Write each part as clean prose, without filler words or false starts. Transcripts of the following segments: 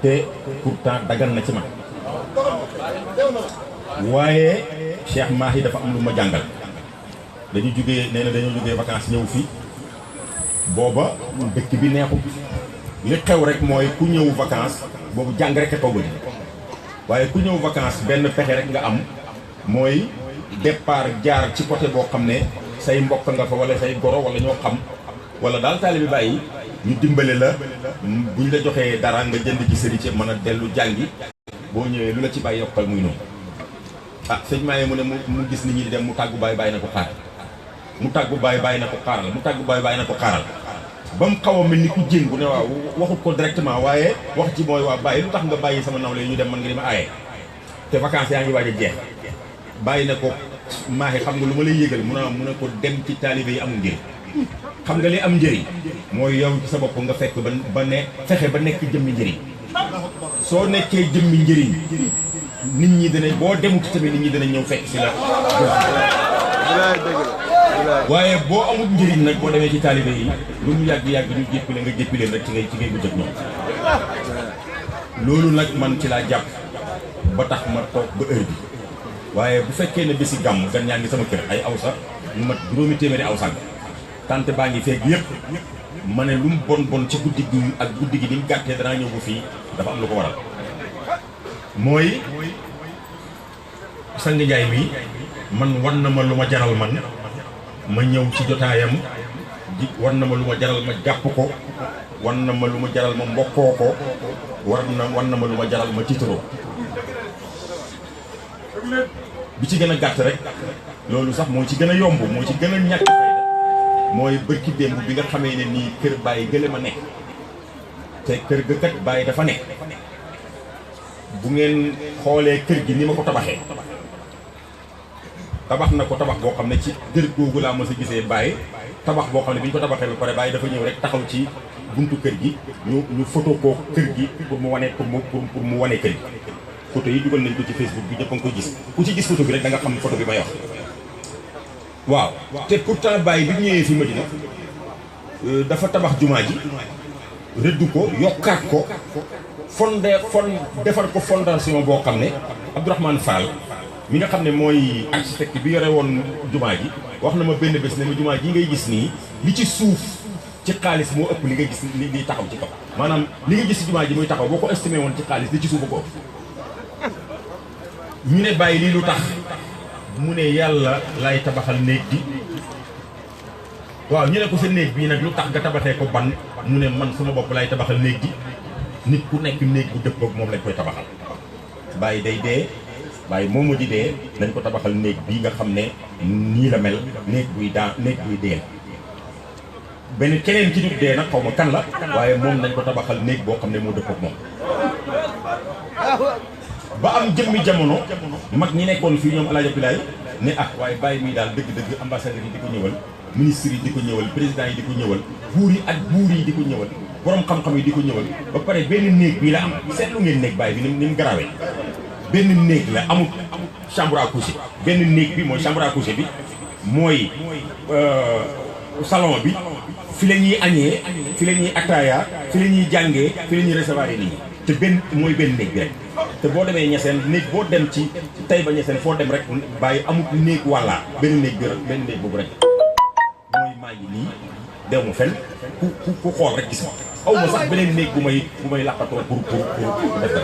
te pourtant dagan na ci man waaye Cheikh Mahi dafa am lu ma jàngal dañu jógee nee na dañoo jógee vacances ñëw fii booba dëkk bi neexul li xew rek mooy ku ñëw vacances boobu jàng rek a togg waaye ku ñëw vacances benn pexe rek nga am mooy départ jaar ci côté boo xam ne say mbokk nga fa wala say goro wala ñoo xam wala daal taalibe bàyyi ñu dimbale la buñ la joxee dara nga jënd ci sëriñ ci mën a dellu jàngi boo ñëwee lu la ci bàyyi yokkal muy noonu sëñ Maye mu ne mu gis nit ñi di dem mu tàggu bàyyi na ko xaaral mu tàggu bàyyi na ko xaaral mu tàggu bàyyi na ko xaaral ba mu xaw a mel ni ku jéngu ne waaw waxut ko directement waaye wax ci mooy waa bàyyi lu tax nga bàyyi sama nawle ñu dem man nga di ma aaye te vacances yaa ngi waaj a jeex bàyyi na ko Mahi xam nga lu ma lay yëgal mu ne ko dem ci taalibe yi amul njëriñ xam nga li am njëriñ mooy yow ci sa bopp nga fekk ba ne fexe ba nekk jëmmi njëriñ soo nekkee jëmmi njëriñ nit ñi danañ boo demut tamit nit ñi danañ ñëw fekk si la waaye boo amul njëriñ nag boo demee ci taalibe yi lu mu yàgg-yàgg ñu jéppi la nga jéppi leen rek ci ngay bu jëg ñoom loolu nag man ci laa jàpp ba tax ma toog ba heure bi waaye bu fekkee ne bési gàmm gan ñaa ngi sama kër ay aw sax mu mat juróomi téeméeri aw sànq tante baa ngi feeg yëpp ma ne lu mu bon ci guddi gi ak guddi gi ni mu gàttee danaa ñëw bu fii dafa am lu ko waral mooy sang Njaay mi man wan na ma lu ma jaral man ma ñëw ci jotaayam wan na ma lu ma jaral ma jàpp ko wan na ma lu ma jaral ma mbokkoo ko wan na ma lu ma jaral ma tiitaroo bi ci gën a gàtt rek loolu sax moo ci gën a yomb moo ci gën a ñàkk fayda mooy bërki démb bi nga xamee ne nii kër Baye gële ma nekk te kër ga kat Baye dafa nekk bu ngeen xoolee kër gi ni ma ko tabaxee tabax na ko tabax boo xam ne ci kër googu laa mos a gisee Baye tabax boo xam ne bi ñu ko tabaxee ba pare Baye dafa ñëw rek taxaw ci buntu kër gi ñu photo ko kër gi pour mu wane kër gi photo yi dugal nañ ko ci Facebook bi ñëpp a ngi koy gis ku ci gis photo bi rek da nga xam photo bi may wax waaw te pourtant Baye bi ñëwee fi Madina dafa tabax jumaa ji rëdd ko yokkaat ko defar ko fondation boo xam ne Abdourahmane Fall mi nga xam ne mooy architecte bi yore woon jumaa ji wax na ma benn bés ne ma jumaa ji ngay gis nii li ci suuf ci xaalis moo ëpp li nga gis li taxaw ci kaw maanaam li nga gis ci jumaa ji muy taxaw boo ko estimé woon ci xaalis li ci suuf a ko ëpp ñu ne Baye lii lu tax mu ne yàlla lay tabaxal néeg bi waaw ñu ne ko sa néeg bii nag lu tax nga tabaxee ko ban mu ne man sama bopp lay tabaxal néeg bi nit ku nekk néeg bu dëppook moom lañ koy tabaxal Baye day dee Baye moomu di dee nañ ko tabaxal néeg bii nga xam ne nii la mel néeg buy dee benn keneen ci dut dee nag xaw ma kan la waaye moom nañ ko tabaxal néeg boo xam ne moo dëppook moom ba am jëmmi jamono mag ñi nekkoon fii ñoom El Hadj Abdoulaye ne waaye Baye mii daal dëgg-dëgg ambassadeur yi di ko ñëwal ministre yi di ko ñëwal président yi di ko ñëwal buur yi ak buur yi di ko ñëwal borom xam-xam yi di ko ñëwal ba pare benn néeg bii la am seetlu ngeen néeg Baye bi ni mu garawee benn néeg la amul chambre à coucher benn néeg bi mooy chambre à coucher bi mooy salon bi fi la ñuy añee fi la ñuy ataaya fi la ñuy jàngee fi la ñuy recevoir nit ñi te mooy benn néeg bi rek te boo demee ñeseen néeg boo dem ci Taïba ñeseen foo dem rek Baye amul néeg walla benn néeg bi rek benn néeg boobu rek mooy maa ngi nii dew ma fen ku xool rek gis ma aw ma sax beneen néeg bu may làqatoo pour def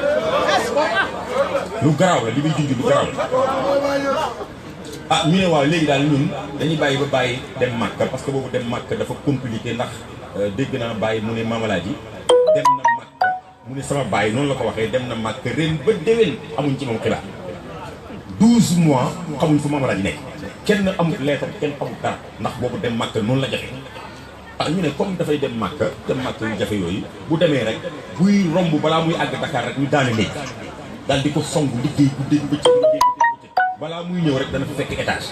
lu garaaw la li muy junj lu garaaw la ñu ne waaw léegi daal ñun dañuy bàyyi ba Baye dem Màkka parce que boobu dem Màkka dafa compliqué ndax dégg naa Baye mu ne Mamalaaji dem na Màkka mu ne sama Baye noonu la ko waxee dem na Màkka ren ba déwén amuñ ci moom xibaar 12 mois xamuñ fu Mamalaaji nekk kenn amul lettre kenn amul dara ndax boobu dem Màkka noonu la jafe ñu ne comme dafay dem Màkka yu jafe yooyu bu demee rek buy romb balaa muy àgg Dakar rek ñu daane néeg daal di ko song liggéey guddeeg bëccëg balaa muy ñëw rek dana fa fekk étage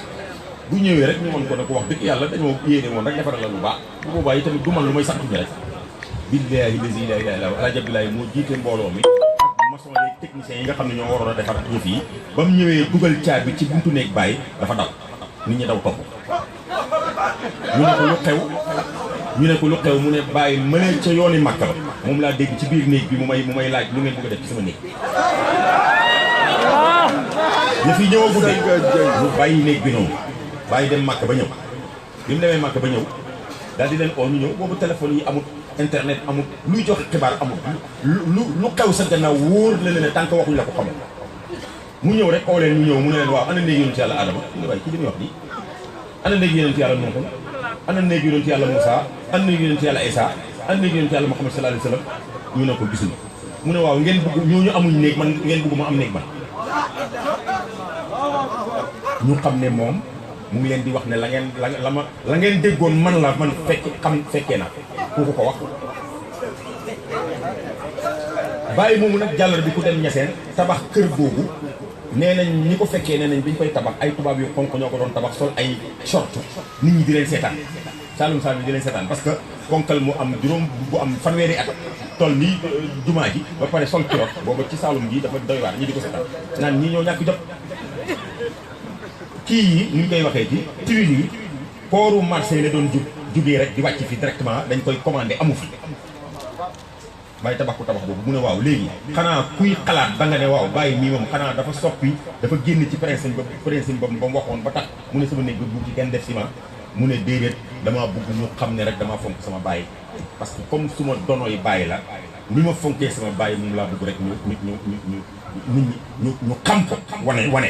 bu ñëwee rek ñu mën ko ne ko wax dëgg yàlla dañoo yéene woon rek defaral la lu baax bu boobaa yi tamit du man lu may sant ñu rek billaahi lazi laa ilaaha illaa huwa El Hadj Abdoulaye moo jiite mbooloo mi ak maçon yeeg techniciens yi nga xam ne ñoo waroon a defar yëf yi ba mu ñëwee dugal caabi ci buntu néeg Baye dafa daw nit ñi daw topp ñu ne ko lu xew mu ne Baye mënee ca yooni Màkka ba moom laa dégg ci biir néeg bi mu may laaj lu ngeen bëgg a def ci sama néeg ñu fi ñëwagu de mu bàyyi néeg bi noonu bàyyi dem màkk ba ñëw bi mu demee màkk ba ñëw daal di leen oo ñu ñëw boobu téléphone yi amul internet amul luy joxe xibaar amul lu xew sa gannaaw wóor la leen tant que waxuñu la ko xamal mu ñëw rek oo leen ñu ñëw mu ne leen waaw ana néeg yonent yàlla Adama waaye ki li muy wax nii ana néeg yonent yàlla Nuux ana néeg yonent yàlla Moussa ana néeg yonent yàlla Isa ana néeg yonent yàlla Muhammad sallallahu alayhi wa sallam ñu ne ko gisuñu mu ne waaw ngeen bëgg ñooñu amuñ néeg man ngeen bëgg ma am néeg man ñu xam ne moom mu ngi leen di wax ne la ngeen déggoon man la man fekkee naa ku ko wax bàyyi moomu nag jàllar bi ku dem ñeseen tabax kër googu nee nañ ñi ko fekkee nee nañ bi ñu koy tabax ay tubaab yu xonk ñoo ko doon tabax sol ay short nit ñi di leen seetaan Saalum di leen seetaan parce que ponkal mu am juróom bu am fanweeri at toll nii jumaa ji ba pare sol kirot booba ci Saalum gi dafa doy waar ñi di ko seetaan naan ñii ñoo ñàkk jot kii yi ni ñu koy waxee ci tuile yi pooru Marseille la doon jugee rek di wàcc fi directement dañ koy commandé amu fi bàyyi tabax ko tabax boobu mu ne waaw léegi xanaa kuy xalaat da nga ne waaw bàyyi mii moom xanaa dafa soppi dafa génn ci principe ba mu waxoon ba tax mu ne sama néeg ba bu ci kenn def ciment mu ne déedéet damaa bëgg ñu xam ne rek damaa fonk sama bàyyi parce que comme suma dono yi bàyyi la ni ma fonkee sama bàyyi moom laa bëgg rek ñu xam ko wane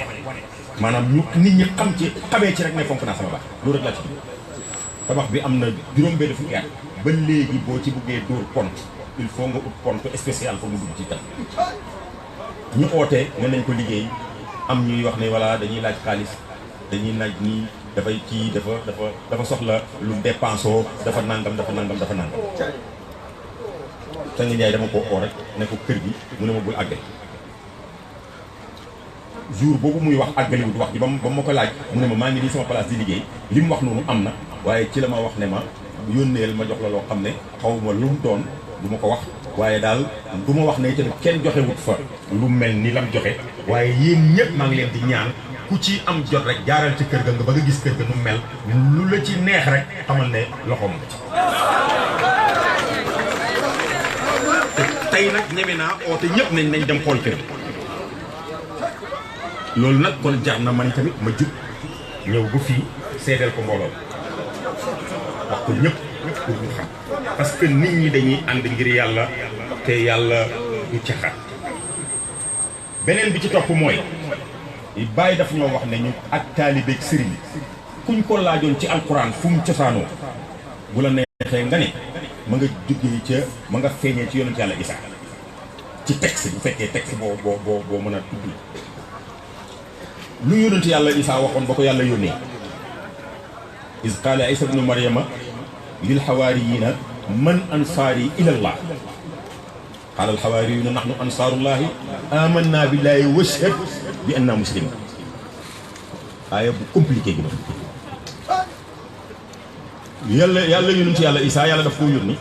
maanaam nit ñi xamee ci rek ne fonk naa sama bàyyi loolu rek laa ci tabax bi am na juróom-benn fukki at ba léegi boo ci bëggee dóor pont il faut nga ut pont spécial pour mu dugg ci tam ñu ootee mën nañ ko liggéey am ñuy wax ne voilà dañuy laaj xaalis dañuy naaj nii dafay kii dafa soxla lu dépensoo dafa nangam Sang Njaay dama ko oo rek ne ko kër gi mu ne ma bul àggali jour boobu muy wax àggaliwut wax ji ba ma ko laaj mu ne ma maa ngi nii sama place di liggéey li mu wax noonu am na waaye ci la ma wax ne ma yónneel ma jox la loo xam ne xaw ma lu mu doon du ma ko wax waaye daal du ma wax ne itam kenn joxewut fa lu mel ni lam joxe waaye yéen ñëpp maa ngi leen di ñaan ku ci am jot rek jaaral ci kër ga nga ba nga gis kër ga nu mel lu la ci neex rek xamal ne loxoom nga ci tey nag ñeme naa oote ñëpp nañ dem xool kër loolu nag kon jar na man tamit ma jub ñëw ba fii seedeel ko mbooloo wax ko ñëpp pour ñu xam parce que nit ñi dañuy ànd ngir yàlla te yàlla du caxaat beneen bi ci topp mooy Baye daf ñoo wax ne ñu ak taalibeeg sëriñ kuñ ko laajoon ci alquran fu mu cosaanoo bu la neexee nga ne ma nga jógee ca ma nga feeñee ci yonent yàlla Isa ci texte bu fekkee texte boo mën a tudd lu yonent yàlla Isa waxoon ba ko yàlla yónnee iz qaala Isa ibnu Maryama lil xawaariyina man ansaari ilallah qaala al xawaariyuna nahnu ansaarullahi amanna billahi washhad bi anna muslimin aaya bu compliqué gi yàlla yonent yàlla Isa yàlla daf koo yónni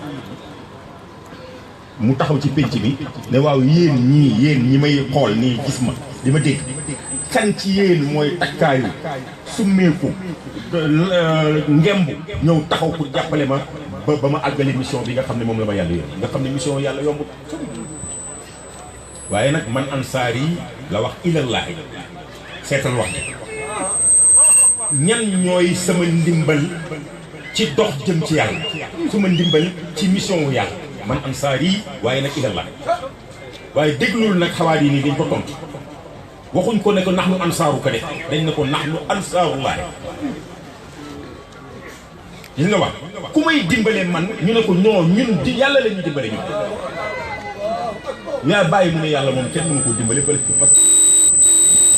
mu taxaw ci pénc bi ne waaw yéen ñi may xool nii gis ma di ma dégg kan ci yéen mooy takkaayu summeeku ngemb ñëw taxaw pour jàppale ma ba ma àggale mission bi nga xam ne moom la ma yàlla yónni nga xam ne mission yàlla yombut waaye nag man ansaar yi la wax ilallaahi seetal wax ñan ñooy sama ndimbal ci dox jëm ci yàlla sama ndimbal ci mission wu yàlla man ansaar yi waaye nag ilallaahi waaye déglul nag xawaar yi nii dañ ko tontu waxuñ ko ne ko nax nu ansaaru ka de dañ ne ko nax nu ansaarullaahi gis nga wax ku may dimbale man ñu ne ko ñun di yàlla la ñuy dimbale ñun yaa bàyyi mu ne yàlla moom kenn mënu koo dimbale parce que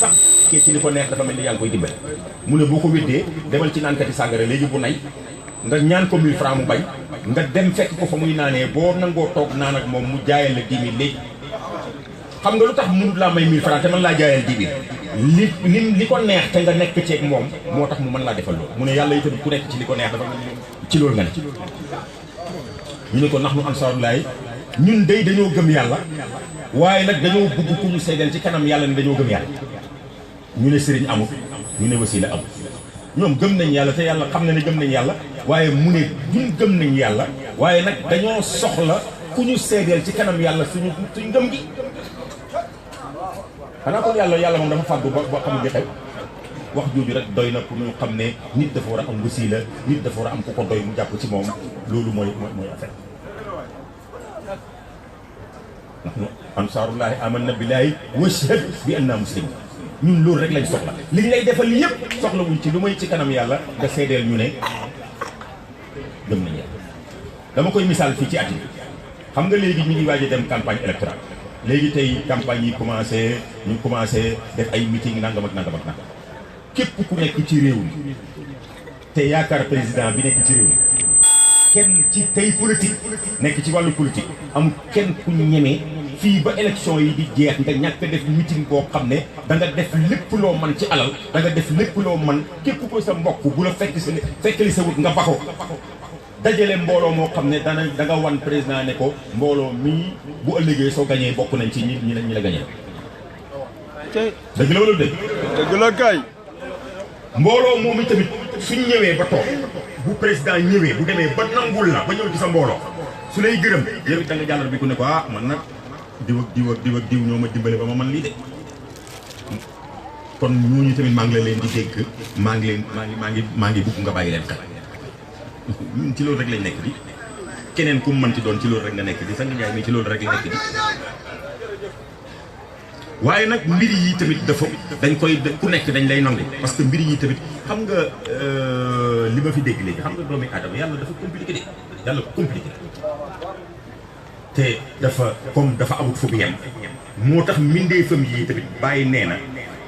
sax kee ci li ko neex dafa mel ni yaa ngi koy dimbale mu ne boo ko weddee demal ci naankati sàngara léegi bu nay nga ñaan ko 1000 francs mu bañ nga dem fekk ko fa muy naanee boo nangoo toog naan ak moom mu jaayal la 10 000 léegi xam nga lu tax mënut laa may 1000 francs te man laa jaayal 10 000 li ko neex te nga nekk ceeg moom moo tax mu mën laa defal loolu mu ne yàlla itam ku nekk ci li ko neex dafa ci loolu nga ne ñu ne ko nax nu ansaarullaahi ñun day dañoo gëm yàlla waaye nag dañoo bëgg ku ñu seedeel ci kanam yàlla ne dañoo gëm yàlla ñu ne sëriñ amut ñu ne wasiila amut ñoom gëm nañ yàlla te yàlla xam na ne gëm nañ yàlla waaye mu ne duñ gëm nañ yàlla waaye nag dañoo soxla ku ñu seedeel ci kanam yàlla suñu ngëm gi xanaa kon yàlla moom dafa fàggu ba xamul li xew wax jooju rek doy na pour ñu xam ne nit dafa war a am wasiila nit dafa war a am ku ko doy mu jàpp ci moom loolu mooy affaire nahnu ansaarullaahi amanna billaahi washhad bi annaa muslimuun ñun loolu rek lañ soxla liñ lay defal yëpp soxla wuñ ci lu may ci kanam yàlla nga seedeel ñu ne gëm nañ yàlla dama koy misaal fii ci at yi xam nga léegi ñu ngi waaj a dem campagne électorale léegi tey campagne yi ñu commencé def ay meeting nangam ak nangam képp ku nekk ci réew mi te yaakaar président bi nekk ci réew mi kenn ci tey politique nekk ci wàllu politique amul kenn ku ñemee fii ba élection yi di jeex nga ñàkk def meeting boo xam ne da nga def lépp loo man ci alal da nga def lépp loo man képp ko sa mbokk bu la fekkali sa wut nga bako dajale mbooloo moo xam ne da nga wan président ne ko mbooloo mii bu ëllëgee soo gañee bokk nañ ci ñi la gañee dëgg la wala dëgg la kay mbooloo moom tamit suñ ñëwee ba toog bu président ñëwee bu demee ba nangul la ba ñëw ci sa mbooloo su lay gërëm yow it da nga jàllal bi ku ne ko man nag diw ak diw ñoo ma dimbale ba ma man lii de kon ñooñu tamit maa ngi la leen di dégg maa ngi bugg nga bàyyi leen xel ñun ci loolu rek lañ nekk di keneen ku mu mënti doon ci loolu rek nga nekk di Sang Njaay mi ci loolu rek la nekk di waaye nag mbir yi tamit dafa dañ koy ku nekk dañ lay nangu parce que mbir yi tamit xam nga li ma fi dégg léegi xam nga doomi aadama yàlla dafa compliqué de yàlla compliqué te dafa amut fu mu yem moo tax mbindeefam yi tamit bàyyi nee na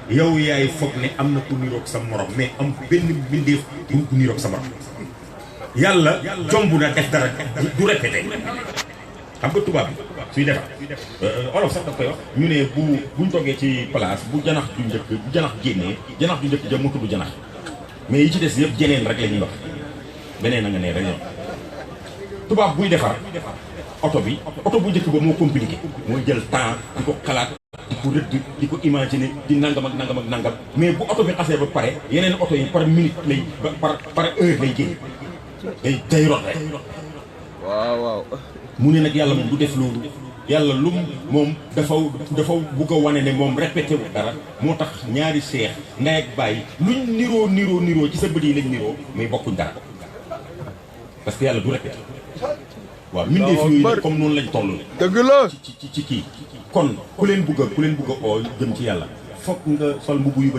yow yaay foog ne am na ku niroog sa morom mais am benn mbindeef ku niroog sa morom yàlla jomb na def dara du répété xam nga tubaab bi suy defar olof sax daf koy wax ñu ne buñ toggee ci place bu janax ju génnee janax ju njëkk ja mu tudd janax mais yi ci des yëpp jeneen rek la ñuy wax beneen a nga ne rek tubaab buy defar oto bu njëkk ba moo compliqué mooy jël temps di ko xalaat di ko rëdd di ko imaginer di nangam ak nangam mais bu oto bi xasee ba pare yeneen oto yi par minute lay par heure lay génn day rot rek waaw mu ne nag yàlla moom du def loolu yàlla moom dafa bugg a wane ne moom répété wu dara moo tax ñaari seex ndey ak bàyyi luñ niroo ci sa bët yi lañ niroo mais bokkuñ dara parce que yàlla du répété waaw mbindeef yooyu nag comme noonu lañ toll dëgg la ci kii kon ku leen bugg a oo jëm ci yàlla foog nga sol mbubb yu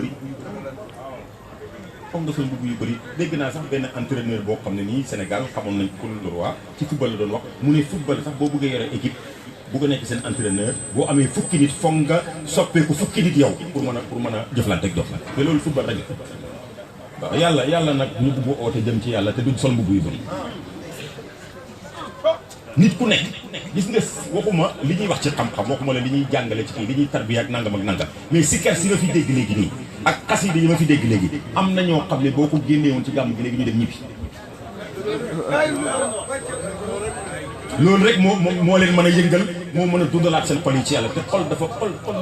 bëri dégg naa sax benn entraîneur boo xam ne nii Sénégal xamoon nañ ko le roi ci football la doon wax mu ne football sax boo bëggee yore équipe bugg a nekk seen entraîneur boo amee fukki nit foog nga soppeeku fukki nit yow pour mën a jëflante ak dox te loolu football rek waaw yàlla nag ñu bugg a oote jëm ci yàlla te duñ sol mbubb yu bëri nit ku nekk gis nga waxuma li ñuy wax ci xam-xam waxuma la li ñuy jàngale ci kii li ñuy tarbiya ak nangam mais sikkar si nga fi dégg léegi nii ak xasida yi ma fi dégg léegi am na ñoo xam ne boo ko génnee woon ci gàmm gi léegi ñu dem ñibbi loolu rek moo leen mën a yëngal moo mën a dundalaat seen xol yi ci yàlla te xol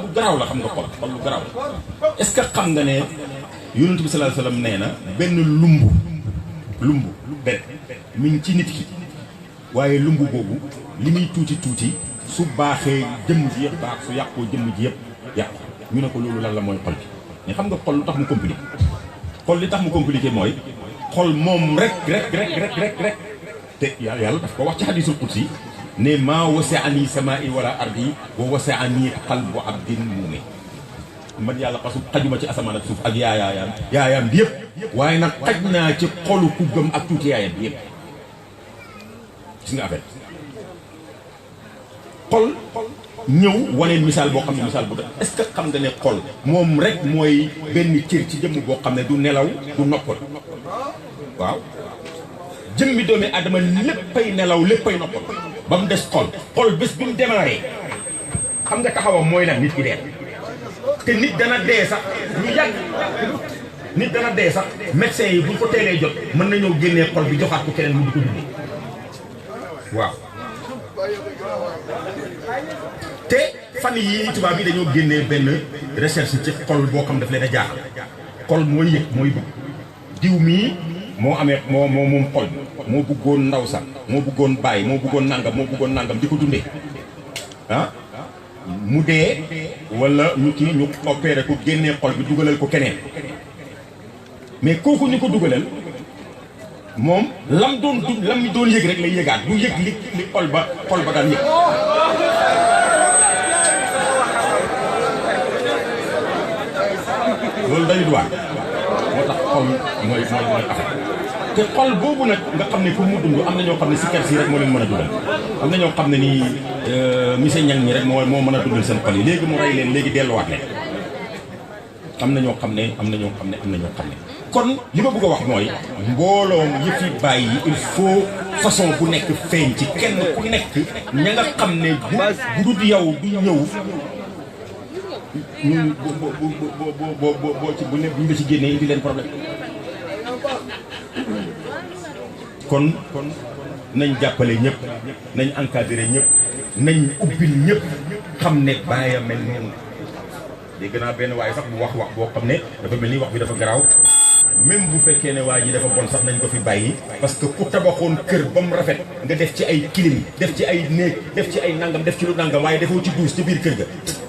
bu garaaw la xam nga xol bu garaaw est-ce que xam nga ne yonent bi sallallahu alayhi wasallam nee na benn lumbu benn mi ngi ci nit ki waaye lumbu boobu li muy tuuti su baaxee jëmm ji yëpp baax su yàqoo jëmm ji yëpp yàqu ñu ne ko loolu lan la mooy xol bi mais xam nga xol lu tax mu compliqué xol li tax mu compliqué mooy xol moom rek te yàlla daf ko wax ci hadiisul qudsi ne maa wasi'ani samaa'i wala ardi wa wasi'ani qalbu abdin mu'min man yàlla xajuma ci asamaan ak suuf ak yaayaam bi yëpp waaye nag xaj naa ci xolu ku gëm ak tuuti yaayam bi yëpp gis nga affaire xol ñëw waneen misaal boo xam ne misaal bu def est-ce que xam nga ne xol moom rek mooy benn cër ci jëmm boo xam ne du nelaw du noppal waaw jëmmi doomi adama léppay nelaw léppay noppal ba mu des xol bés bi mu démarré xam nga taxawam mooy lan nit ki dee te nit dana dee sax lu yàgg nit dana dee sax médecin yi buñ ko teelee jot mën nañoo génnee xol bi joxaat ko keneen mu di ko dundee waaw te fan yii tubaab yi dañoo génnee benn recherche ci xol boo xam daf leen a jaaxal xol mooy yëg mooy bëgg diw mii moo amee moom xol moo bëggoon ndaw sax moo bëggoon bàyyi moo bëggoon nangam di ko dundee ah mu dee wala ñu opéré ko génnee xol bi dugalal ko keneen mais kooku ñu ko dugalal moom lam doon yëg rek lay yëgaat du yëg li xol ba daan yëg loolu dañu duwaat moo tax xol mooy affaire te xol boobu nag nga xam ne pour mu dund am na ñoo xam ne si kër si rek moo leen mën a dundal am na ñoo xam ne nii monsieur Niang ñi rek moo mën a dundal seen xol yi léegi mu rey leen léegi delluwaat leen am na ñoo xam ne kon li ma bëgg a wax mooy mbooloom yi fi bàyyi il faut façon bu nekk feeñ ci kenn ku nekk ña nga xam ne bu dul yow du ñëw ñun boo ci bu ñu ci génnee indi leen problème kon nañ jàppale ñëpp nañ encadré ñëpp nañ ubbil ñëpp xam ne bàyyi mel noonu dégg naa benn waaye sax bu wax boo xam ne dafa mel ni wax bi dafa garaaw même bu fekkee ne waa ji dafa bon sax nañ ko fi bàyyi parce que ku tabaxoon kër ba mu rafet nga def ci ay clim def ci ay néeg def ci ay nangam def ci lu nangam waaye defoo ci duus ci biir kër ga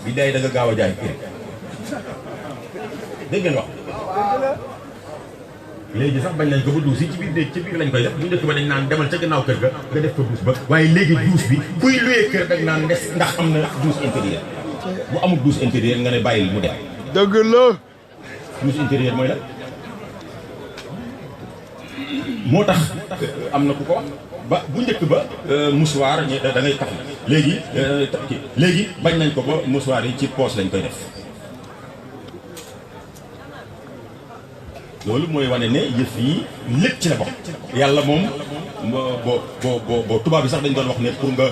bi day da nga gaaw a jaay kër dégg ngeen wax léegi sax bañ nañ ko ba duus yi ci biir lañ koy def bu njëkk ba dañ naan demal ca gannaaw kër ga nga def ko duus ba waaye léegi duus bi kuy luwee kër dañ naan ndax am na douche intérieure bu amul douche intérieure nga ne bàyyil mu dem dëgg la douche intérieure mooy la moo tax am na ku ko wax ba bu njëkk ba mouchoir da ngay tax léegi bañ nañ ko ba mouchoir yi ci poche lañ koy def loolu mooy wane ne yëf yi lépp ci la bokk yàlla moom boo tubaab bi sax dañ doon wax ne pour nga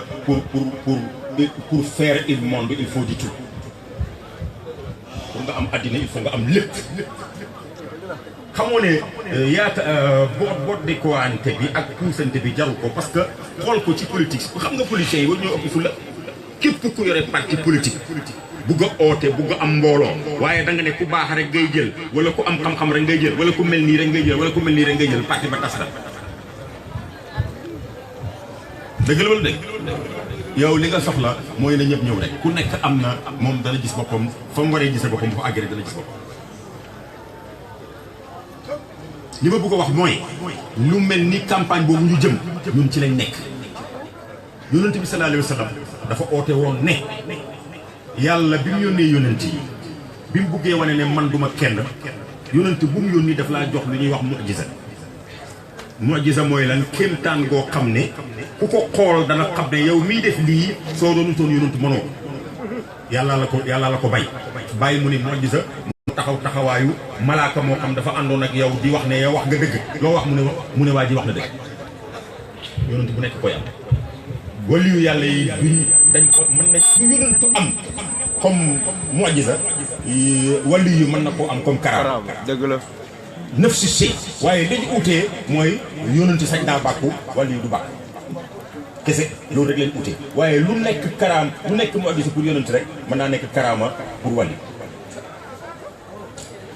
pour faire un monde il faut du tout pour nga am àddina il faut nga am lépp xamoo ne yaata boot di koante bi ak puusante bi jaru ko parce que xool ko ci politique xam nga politiciens yi war ñoo ëpp fu la képp ku yore parti politique bugg a oote bugg a am mbooloo waaye da nga ne ku baax rek ngay jël wala ku am xam-xam rek ngay jël wala ku mel nii rek ngay jël wala ku mel nii rek ngay jël parti ba tas la dëgg la wala dëgg yow li nga soxla mooy na ñëpp ñëw rek ku nekk am na moom dana gis boppam fa mu waree gise boppam bu fa àggee rek dana gis boppam li ma bëgg a wax mooy lu mel ni campagne boobu ñu jëm ñun ci lañ nekk yonent bi sallallahu alayhi wa sallam dafa oote woon ne yàlla bi mu yónnee yonent yi bi mu buggee wane ne man duma kenn yonent bu mu yónni daf laa jox lu ñuy wax mu'jiza mooy lan kéemtaan goo xam ne ku ko xool dana xam ne yow miy def lii soo doonu toon yonent mënoo yàlla la ko bàyyi mu ne mu'jiza mu taxawaayu malaaka moo xam dafa àndoon ak yow di wax ne yow wax nga dëgg loo wax mu ne waa ji wax na dëgg yonent bu nekk koy am waliyu yàlla yi dañ ko mën na bu yonentu am comme mu'jiza waliyu mën na koo am comme karaam dëgg la nëf si si waaye li ñu utee mooy yonentu sañ naa bàkku waliyu du bàkk kese loolu rek leen utee waaye lu nekk karaam lu nekk mu'jiza pour yonentu rek mën naa nekk karaama pour waliyu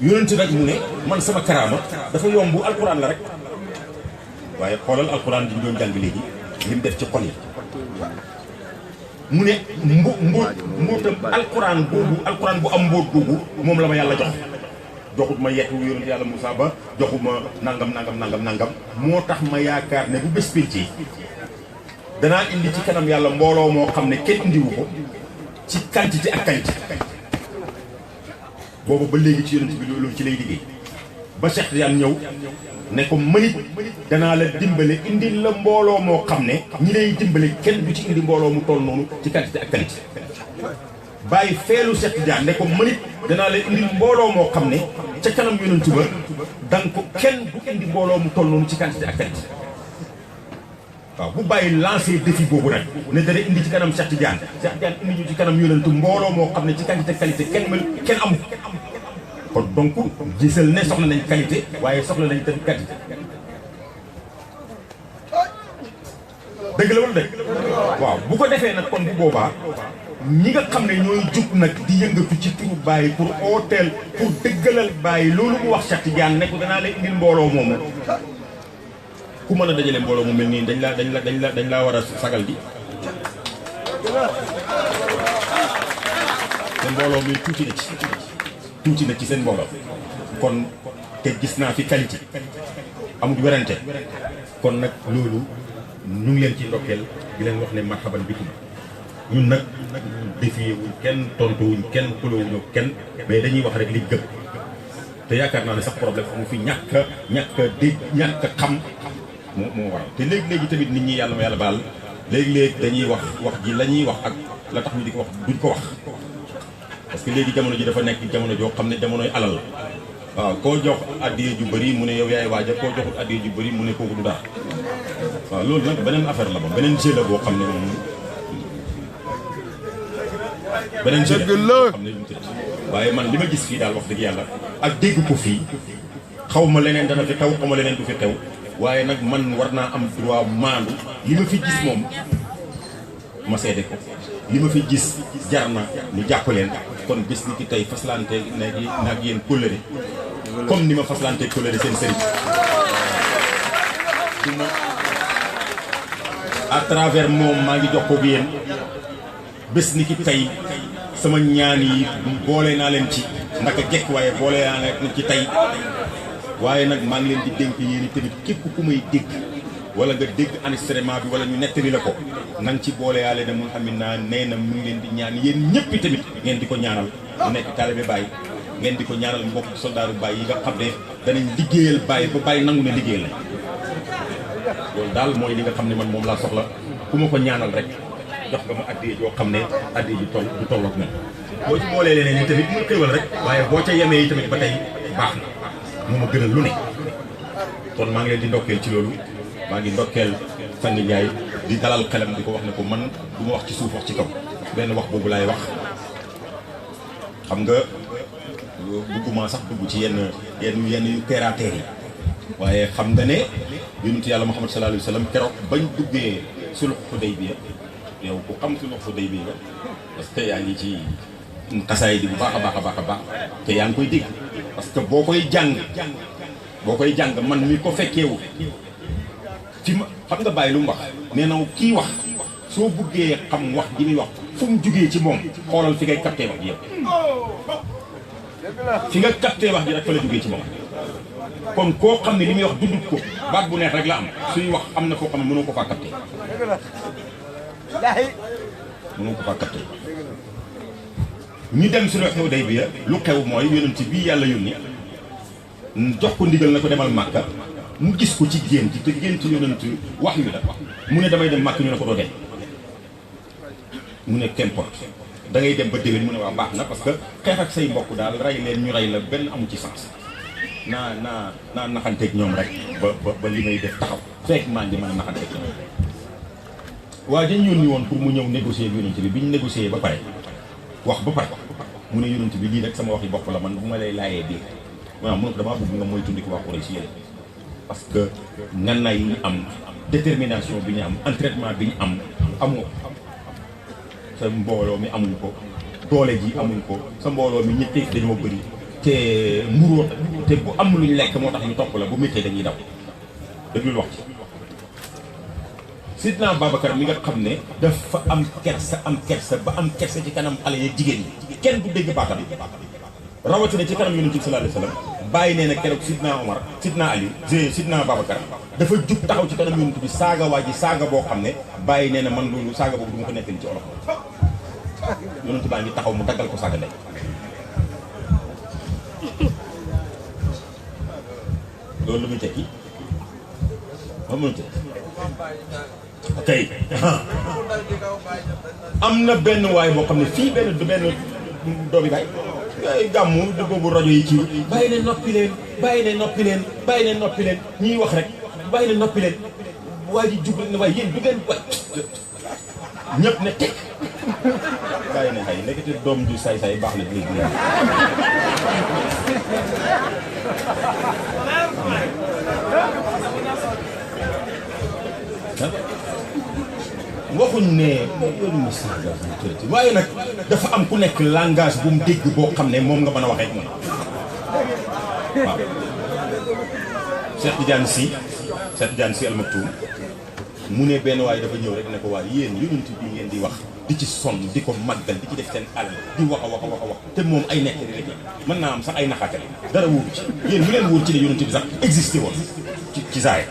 yonentu rek mu ne man sama karaama dafa yomb alquran la rek waaye xoolal alquran di ñu doon jàng léegi lim def ci xol yi mu ne mbóotam alquran bu am mbóot googu moom la ma yàlla joxut ma yetu yonent yàlla Moussa ba joxuma nangam moo tax ma yaakaar ne bu bés pénci danaa indi ci kanam yàlla mbooloo moo xam ne kenn indiwu ko ci quantité ak qualité boobu ba léegi ci yonent bi loolu ci lay liggéey ba Cheikh Tidiane ñëw ne ko mënit danaa la dimbale indil la mbooloo moo xam ne ñi lay dimbale kenn du ci indi mbooloo mu toll noonu ci quantité ak qualité bàyyi feelu Cheikh Tidiane ne ko mënit danaa la indil mbooloo moo xam ne ca kanam yonent ba danga ko kenn du indi mbooloo mu toll noonu ci quantité ak qualité waaw bu bàyyi lancé défi boobu nag ne dana indi ci kanam Cheikh Tidiane indi ñu ci kanam yonent mbooloo moo xam ne ci quantité ak qualité kenn amul kon donc gisal ne soxla nañ qualité waaye soxla nañ tamit quantité dëgg la wala dëgg waaw bu ko defee nag kon bu boobaa ñi nga xam ne ñooy jug nag di yëngatu ci turu Baye pour hôtel pour dëggalal Baye loolu mu wax Cheikh Tidiane ne ko danaa la indil mbooloo moomu ku mën a dajale mbooloo mu mel nii dañ laa war a sagal gi te mbooloo mi tuuti na ci seen mbooloo kon te gis naa fi qualité amul werante kon nag loolu ñu ngi leen ci ndokkeel di leen wax ne marhaban bikum ñun nag défier wuñ kenn tontu wuñ kenn xulóowuñu kenn mais dañuy wax rek li gëm te yaakaar naa ne sax problème amu fi ñàkk a xam moo waral te léegi tamit nit ñi yàlla ma yàlla baal léegi-léegi dañuy wax ji la ñuy wax ak la tax ñu di ko wax duñ ko wax parce que léegi jamono ji dafa nekk jamono joo xam ne jamonoy alal la waaw koo jox addiye ju bëri mu ne yow yaay waaja koo joxul addiye ju bëri mu ne kooku du dara waaw loolu nag beneen affaire la moom beneen jeu la boo xam ne moom beneen jeu la boo xam ne lu mu tëdd waaye man li ma gis fii daal wax dëgg yàlla ak dégg ko fii xaw ma leneen dana fi xew xaw ma leneen du fi xew waaye nag man war naa am droit maandu li ma fi gis moom ma seede ko li ma fi gis jar na ñu jàpp leen kon bés ni ki tey faslante nag yéen kóllëre comme ni ma faslante kóllëre seen sëriñ duma à travers moom maa ngi jox ko bi yéen bés ni ki tey sama ñaan yi boole naa leen ci naka jekk waaye boole naa leen ci tey waaye nag maa ngi leen di dénk yéen tamit képp ku may dégg wala nga dégg enregistrement bi wala ñu nettali la ko nang ci boole yaale ne mun amit naa nee na mu ngi leen di ñaan yéen ñëpp tamit ngeen di ko ñaanal mu nekk taalibe Baye ngeen di ko ñaanal mbokk soldaaru Baye yi nga xam ne danañ liggéeyal Baye ba Baye nangu ne liggéeyal la loolu daal mooy li nga xam ne man moom laa soxla ku ma ko ñaanal rek jox nga ma addiya joo xam ne addiya ju toll du tolloog moom boo ci boolee leneen yi tamit muy xéwal rek waaye boo ca yemee yi tamit ba tey baax na moo ma gënal lu ne kon maa ngi leen di ndokkeel ci loolu maa ngi ndokkeel Sang Ndiaye di dalal xelam di ko wax ne ko man du ma wax ci suuf wax ci kaw benn wax boobu laay wax xam nga bugguma sax dugg ci yenn yu terre à terre yi waaye xam nga ne yonent yàlla Muhammad sallallahu alayhi wa sallam keroog bañ duggee sulh Hudaybiya yow ku xam sulh Hudaybiya parce que yaa ngi ci xasaay di bu baax a baax te yaa ngi koy dégg parce que boo koy jàng man mi ko fekkeewu fi ma xam nga bàyyi lu mu wax nee na kii wax soo buggee xam wax ji muy wax fu mu jugee ci moom xoolal fi ngay capté wax ji yëpp fi nga capté wax ji rek fa la jugee ci moom kon koo xam ne li muy wax dundut ko baat bu neex rek la am suy wax am na foo xam ne mënoo ko faa capté ñu dem si loxo Hudaybiya lu xew mooy yonent bi yàlla yónni jox ko ndigal na ko demal Màkka mu gis ko ci gént te gént yonent wax yu la mu ne damay dem Màkka ñu ne ko doo dem mu ne qu'importe da ngay dem ba déwén mu ne waa baax na parce que xeex ak say mbokk daal rey leen ñu rey la benn amu ci sens naa naxanteeg ñoom rek ba li may def taxaw fekk maa ngi mën a naxanteeg ñoom waa dañ yónni woon pour mu ñëw négocier ak yonent bi ñu négocier ba pare wax ba pare mu ne yonent bi lii rek sama waxi bopp la man bu ma lay laayee biir waaw mu ne ko damaa bëgg nga mooy tundi ko wax Quraysh yéen parce que ngannaay yi ñu am détermination bi ñu am entraînement bi ñu am amoo sa mbooloo mi amuñ ko doole ji amuñ ko sa mbooloo mi ñëpp dañoo bëri te muroo te bu am luñ lekk moo tax ñu topp la bu méttee dañuy daw déglul wax ci Sidna Babacar mi nga xam ne dafa am kersa ba am kersa ci kanam xale yeeg jigéen ñi kenn du dégg baatam rawatina ci kanam yonent bi sallallahu alayhi wasallam bàyyi nee na keroog Sidna Omar Sidna Ali Sidna Babacar dafa jug taxaw ci kanam yonent bi saaga waa ji saaga boo xam ne bàyyi nee na man loolu saaga boobu du ma ko nettali ci olof yonent baa ngi taxaw mu daggal ko saaga ndey loolu lu muy tekki ba mu tekki tey am na benn waay boo xam ne fii benn doomi baay gàmmu du boobu rajo yi kii bàyyi ne noppi leen ñuy wax rek bàyyi ne noppi leen waa ji jug ne waaye yéen du ngeen waay ñëpp ne teg bàyyi ne xay nekkati doom ju saay-saay baax na léegi waxuñ ne waaye nag dafa am ku nekk langage bu mu dégg boo xam ne moom nga mën a waxee ak moom waaw Cheikh Tidiane Sy Cheikh Tidiane Sy Al Maktoum mu ne benn waay dafa ñëw rek ne ko waaye yéen yonent bi ngeen di wax di ci sonn di ko màggal di ci def seen alal di wax a wax te moom ay nekk rek mën naa am sax ay naxaate la dara wóoru ci yéen mu leen wóor ci ne yonent bi sax existé woon ci zaay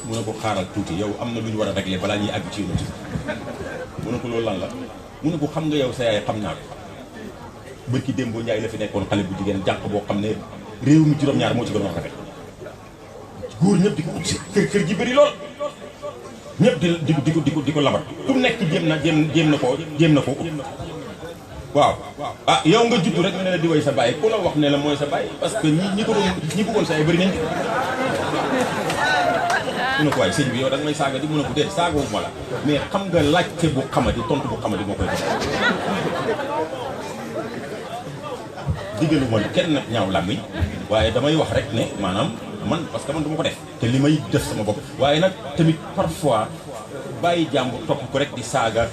mu ne ko xaaral tuuti yow am na lu ñu war a régler balaa ñuy àgg ci yonent bi mu ne ko loolu lan la mu ne ko xam nga yow sa yaay xam naa ko bërki démb Njaay la fi nekkoon xale bu jigéen jànq boo xam ne réew mi juróom-ñaar moo ci gën a rafet góor ñëpp di ko ut si kër gi bëri lool ñëpp di ko labat ku nekk jéem na ko ut waaw ah yow nga juddu rek ne la di way sa bàyyi ku la wax ne la mooy sa bàyyi parce que ñi bëggoon sa ay bëri nañ mu ne ko waaye sëñ bi yow da nga may saaga di mu ne ko déet saagawu ma la mais xam nga laajte bu xamadi tontu bu xamadi moo koy def diggalu ma kenn nag ñaaw làmmiñ waaye damay wax rek ne maanaam man parce que man du ma ko def te li may def sama bopp waaye nag tamit parfois bàyyi jàmbur topp ko rek di saaga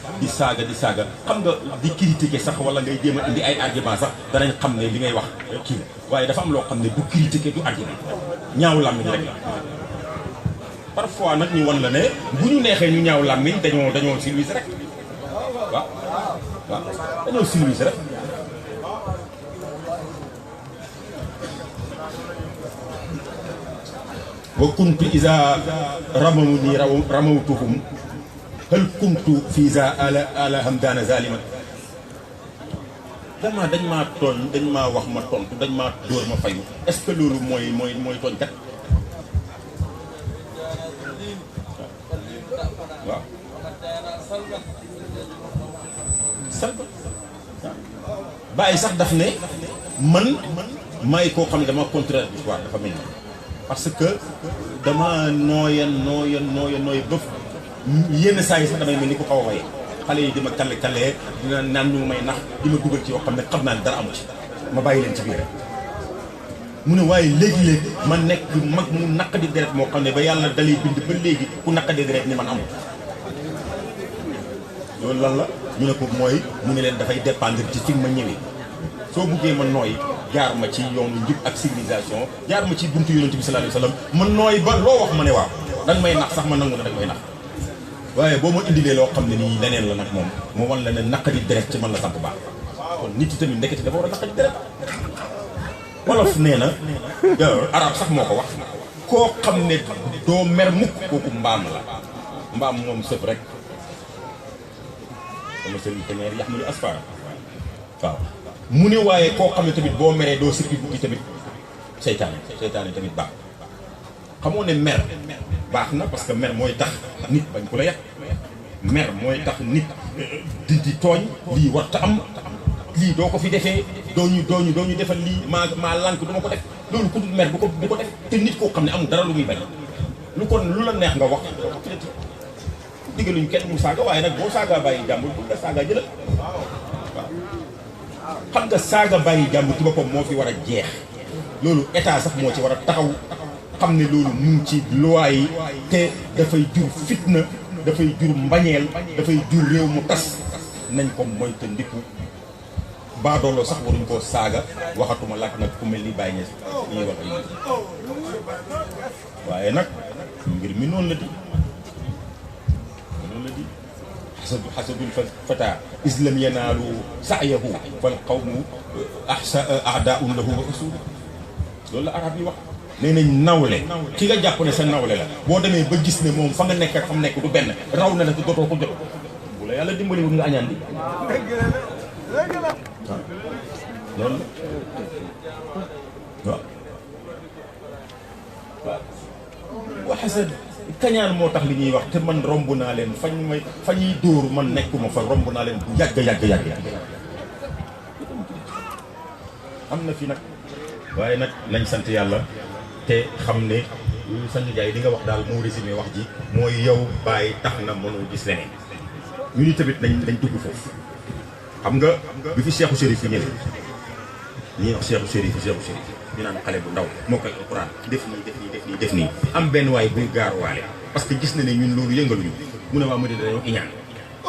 xam nga di critiquer sax wala ngay jéem a indi ay argument sax danañ xam ne li ngay wax kii la waaye dafa am loo xam ne du critiquer du argument ñaaw làmmiñ rek la parfois nag ñu wan la ne bu ñu neexee ñu ñaaw làmmiñ dañoo civilisé rek waaw dañoo civilisé rek wa kuntu iza ramawni ramawtuhum hal kuntu fi za ala hamdana zaliman dañ maa tooñ dañ maa wax ma tontu dañ maa dóor ma fayu est-ce que loolu mooy tooñ kat waaw bàyyi sax daf ne man may koo xam ne dama contraire histoire dafa mel ni parce que dama nooy ba yenn saa yi sax damay mel ni ku xaw a waye xale yi di ma kale dina naan ñu may nax di ma dugal ci yoo xam ne xam naa ne dara amu ci ma bàyyi leen ci biir mu ne waaye léegi-léegi ma nekk mag mu naqadi deret moo xam ne ba yàlla dalay bind ba léegi ku naqadi deret ni man amul loolu lan la ñu ne ko mooy mu ne leen dafay dépendre ci fi ma ñëwee soo buggee ma nooy jaar ma ci yoonu njub ak civilisation jaar ma ci buntu yonent bi sallallahu alayhi wasallam ma nooy ba loo wax ma ne waaw danga may nax sax ma nangu ne danga may nax waaye boo ma indilee loo xam ne nii leneen la nag moom moo wan la ne naqadi deret ci man la sant baax kon nit yi tamit ndekete dafa war a naqadi deret wolof nee na arab sax moo ko wax koo xam ne doo mer mukk kooku mbaam la mbaam moom sëf rek sama sëriñ teneer yax malu asfara waaw mu ne waaye koo xam ne tamit boo meree doo sëppi bukki tamit seytaane tamit baax xamoo ne mer baax na parce que mer mooy tax nit bañ ku la yàq mer mooy tax nit di tooñ lii warta am lii doo ko fi defee doo ñu defal lii maa lànk du ma ko def loolu ku dul mer du ko def te nit koo xam ne amul dara lu muy bañ lu la neex nga wax diggaluñ kenn mu saaga waaye nag boo saaga bàyyi jàmbur bu la saaga jëlal waaw xam nga saaga bàyyi jàmbur ci boppam moo fi war a jeex loolu état sax moo ci war a taxaw xam ne loolu mu ngi ci loi yi te dafay jur fitna dafay jur mbañeel dafay jur réew mu tas nañ ko moyta ndiku baadoolo sax waruñ koo saaga waxatuma laaj nag ku mel ni Baye Niass ñuy wax ay waaye nag mbir mi noonu la di xasadul fata islam yanaalu sa'yahu fal qawmu a'daa'un lahu wa usul loolu la arab yi wax nee nañ nawle ki nga jàpp ne sa nawle la boo demee ba gis ne moom fa nga nekk ak fa mu nekk du benn raw na la te dootoo ko jot bu la yàlla dimbaliwul nga añaan di waaw loolu waaw wa xasad kañaan moo tax li ñuy wax te man romb naa leen fa ñuy dóor man nekkuma fa romb naa leen bu yàgg am na fi nag waaye nag nañ sant yàlla te xam ne sang jaay li nga wax daal moo résumé wax ji mooy yow bàyyi tax na mënoo gis leneen ñu ni tamit dañ dugg foofu xam nga bi fi Cheikhou Chérif yi ñëwee ñii wax Cheikhou Chérif ñu naan xale bu ndaw moo koy alquran def nii am benn waay buy gaaruwaale parce que gis na ne ñun loolu yëngaluñu mu ne waa Madina dañoo iñaan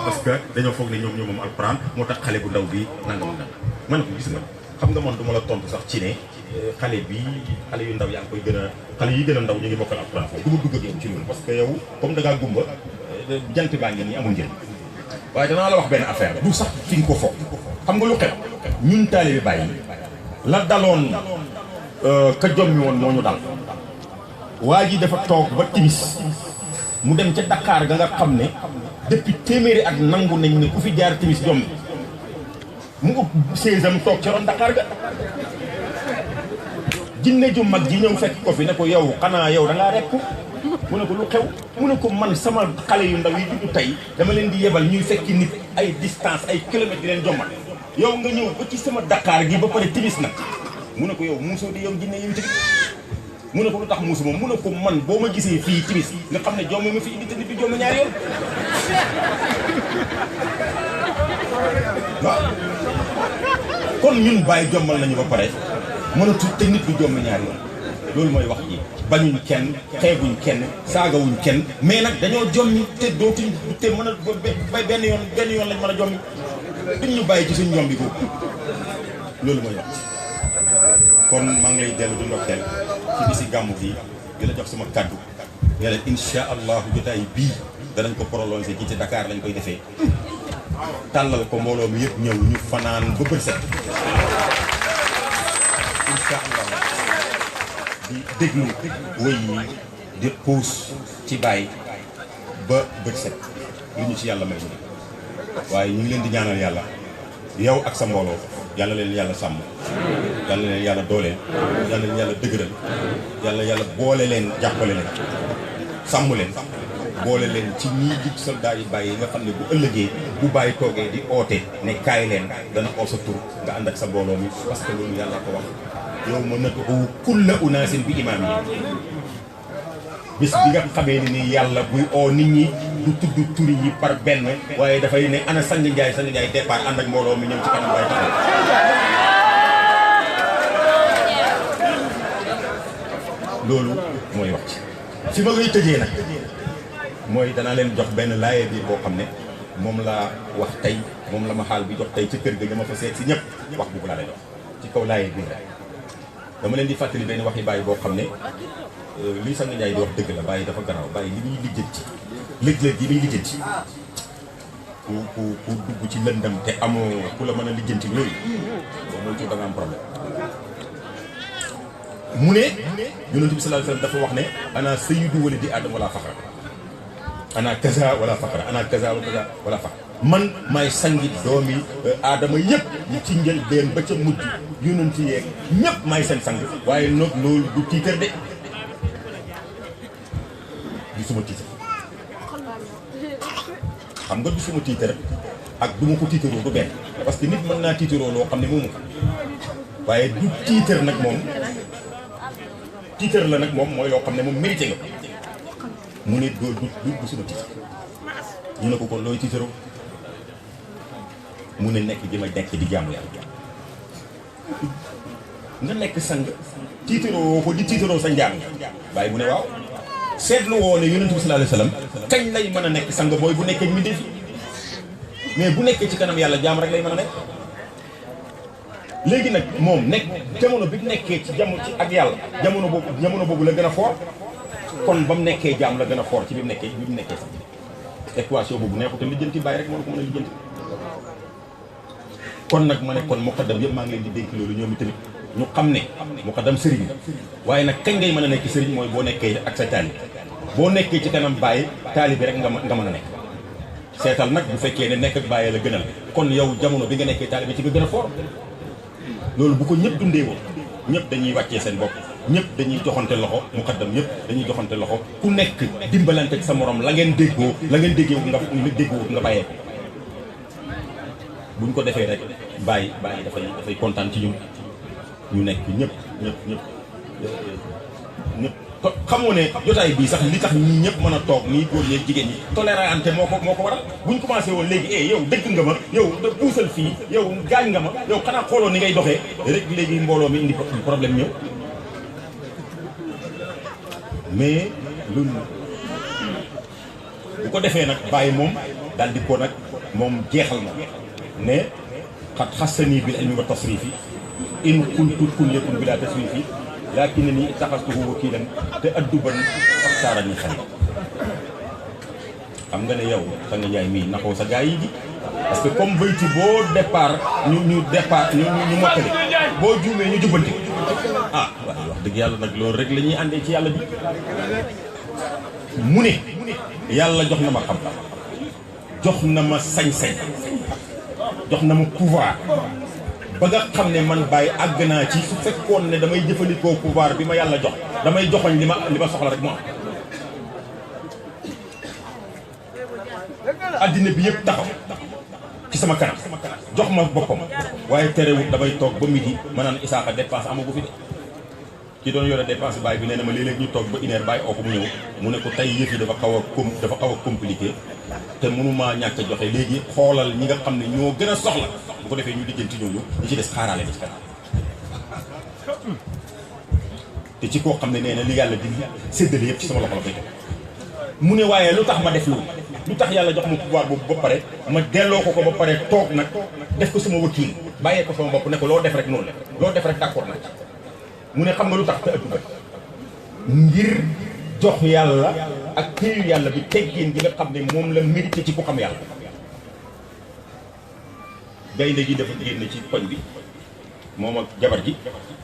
parce que dañoo foog ne ñoom moom alquran moo tax xale bu ndaw bi nangam man ko gis nga xam nga man du ma la tontu sax ci ne xale yu ndaw yaa ngi koy gën a xale yi gën a ndaw ñu ngi mokkal alxuraan foofu du ma dugg ak yow ci loolu parce que yow comme da ngaa gumba jant baa ngi nii amul njëriñ waaye danaa la wax benn affaire du sax fi nga ko foog xam nga lu xew ñun taalibe Baay la daloon ka jommi woon moo ñu dal waa ji dafa toog ba timis mu dem ca Dakar ga nga xam ne depuis téeméeri at nangu nañ ne ku fi jaar timis jommi mu ëpp 16 am toog ca ron Dakar ga jinne ju mag ji ñëw fekk ko fi ne ko yow xanaa yow da ngaa rekk mu ne ko lu xew mu ne ko man sama xale yu ndaw yi juddu tey dama leen di yebal ñuy fekki nit ay distance ay kilomètres di leen jommal yow nga ñëw ba ci sama Dakar gi ba pare timis nag mu ne ko yow muusoo di yow jinne yi tamit mu ne ko lu tax muusu moom mu ne ko man boo ma gisee fii timis nga xam ne jomm ma fi indi te nit bi jomm ñaari yoon waaw kon ñun bàyyi jommal nañu ba pare mënatu te nit bi jomm ñaari yoon loolu mooy wax ji bañuñ kenn xeebuñ kenn saagawuñ kenn mais nag dañoo jommi te dootuñ te mën a bay benn yoon lañ mën a jommi duñ ñu bàyyi ci suñ jombi ko loolu mooy wax kon maa ngi lay dellu di ndokkeel ci bisi gàmmu fii di la jox sama kàddu ne la insha allahu jotaay bii danañ ko prolongé ci Dakar lañ koy defee tàllal ko mbooloo mi yëpp ñëw ñu fanaan ba bët set insha allah di déglu wëy yi di puus ci Baay ba bët set lu ñu ci yàlla may ñu waaye ñu ngi leen di ñaanal yàlla yow ak sa mbooloo yàlla leen yàlla sàmm yàlla leen yàlla dooleel yàlla leen yàlla dëgëral yàlla boole leen jàppale leen sàmm leen boole leen ci ñii di soldat yi Baay yi nga xam ne bu ëllëgee bu Baay toogee di oote ne kaay leen dana oo sa tur nga ànd ak sa mbooloo mi parce que loolu yàlla ko wax yow ma nad'u kulla unaasin bi imaam yi bis bi nga xamee ne ni yàlla buy oo nit ñi du tudd turi yi par benn waaye dafay ne ana sang njaay départ ànd ak mbooloo mi ñëw ci kanam Baay taxaw loolu mooy wax ci fi ma ngay tëjee nag mooy danaa leen jox benn laaye biir boo xam ne moom laa wax tey moom la ma xaal bi jox tey ci kër ga dama fa seet si ñëpp wax bu laa lay jox ci kaw laaye biir dama leen di fàttali benn waxi Baay boo xam ne lii sang njaay di wax dëgg la Baay dafa garaaw Baay li muy lijjanti lëj-lëj yi muy lijjanti ku dugg ci lëndam te amoo ku la mën a lijjanti loolu boo mooy da nga am problème mu ne Yonent bi sallallahu alayhi wasallam dafa wax ne ana sayyidu waladi aadama wala faxra ana kaza wala faxra ana kaza wala faxra man maay sangi doomi aadama yëpp ci njëlbéen ba ca mujj yonent yeeg ñëpp maay seen sang waaye nag loolu du tiitar de du suma tiitar xam nga du suma tiitar ak du ma ko tiitaroo du benn parce que nit mën naa tiitaroo loo xam ne moomu ko waaye du tiitar nag moom tiitar la nag moom mooy loo xam ne moom mérité nga mu ne du suma tiitar ñu ne ko kon looy tiitaroo mu ne nekk di ma nekk di jaamu yàlla nga nekk sang tiitaroo ko di tiitaroo sa njaam Baay mu ne waaw seetlu woo ne Yonent bi sallallahu alayhi wasallam kañ lay mën a nekk sang mooy bu nekkee mi defi mais bu nekkee ci kanam yàlla jaam rek lay mën a nekk léegi nag moom nekk jamono bi nekkee ci ci ak yàlla jamono boobu la gën a fort kon ba mu nekkee jaam la gën a fort ci bi mu nekkee sax équation boobu neexu te lijjanti Baay rek moo ko mën a lijjanti kon nag ma ne kon muqaddam yëpp maa ngi leen di dénk loolu ñoom tamit ñu xam ne muqaddam sëriñ waaye nag kañ ngay mën a nekk sëriñ mooy boo nekkee ak sa taalib boo nekkee ci kanam Baay taalib bi rek nga mën a nekk seetal nag bu fekkee ne nekk ak Baay la gënal kon yow jamono bi nga nekkee taalib bi ci nga gën a fort loolu bu ko ñëpp dundee woon ñëpp dañuy wàccee seen bopp ñëpp dañuy joxante loxo muqaddam ñëpp dañuy joxante loxo ku nekk dimbalante ak sa morom la ngeen déggoo nga bàyyee ko buñ ko defee rek Baay dafay kontaan ci ñun ñu nekk ñëpp xamoo ne jotaay bii sax li tax ñii ñëpp mën a toog nii góor ñeeg jigéen ñi tolérante moo ko waral buñ commencé woon léegi yow dëgg nga ma yow da puusal fii yow gaañ nga ma yow xanaa xooloo ni ngay doxee rek léegi mbooloo mi indi problème ñëw mais loolu bu ko defee nag Baay moom daal di ko nag moom jeexal na ne xat xasani bil ilmi wa tasrifi in kuntu kun yakun bila taswifi lakinni ittaxastuhu wakiilan te adduban ak saara ni xel xam nga ne yow sa nga njaay mii naxoo sa gaa yi ji parce que comme bayti boo départ ñu mottali boo juumee ñu jubbanti ah waaye wax dëgg yàlla nag loolu rek la ñuy àndee ci yàlla bi mu ne yàlla jox na ma xam-xam jox na ma sañ-sañ jox na ma pouvoir ba nga xam ne man bàyyi àgg naa ci su fekkoon ne damay jëfandikoo pouvoir bi ma yàlla jox damay joxoñ li ma soxla rek moo am addina bi yëpp taxaw ci sama kanam jox ma boppam waaye terewut damay toog ba midi ma naan Isaaka dépense amagu fi de ki doon yore dépense baay bi nee na ma léeg-léeg ñu toog ba une heure bàyyi oo ko mu ñëw mu ne ko tey yëf yi dafa xaw a compliqué te mënumaa ñàkk a joxe léegi xoolal ñi nga xam ne ñoo gën a soxla bu ko defee ñu lijjanti ñooñu li ci des xaaraale bi ci kanam te ci koo xam ne nee na li yàlla di séddale yëpp ci sama loxo la koy teg mu ne waaye lu tax ma def loolu lu tax yàlla jox ma pouvoir boobu ba pare ma delloo ko ba pare toog nag def ko sama wakiil bàyyee ko sama bopp ne ko loo def rek noonu la loo def rek d'accord na mu ne xam nga lu tax te ëttuba ngir jox yàlla ak téyu yàlla bi teggeen gi nga xam ne moom la mérité ci ku xam yàlla gaynde gi dafa génn ci koñ bi moom ak jabar ji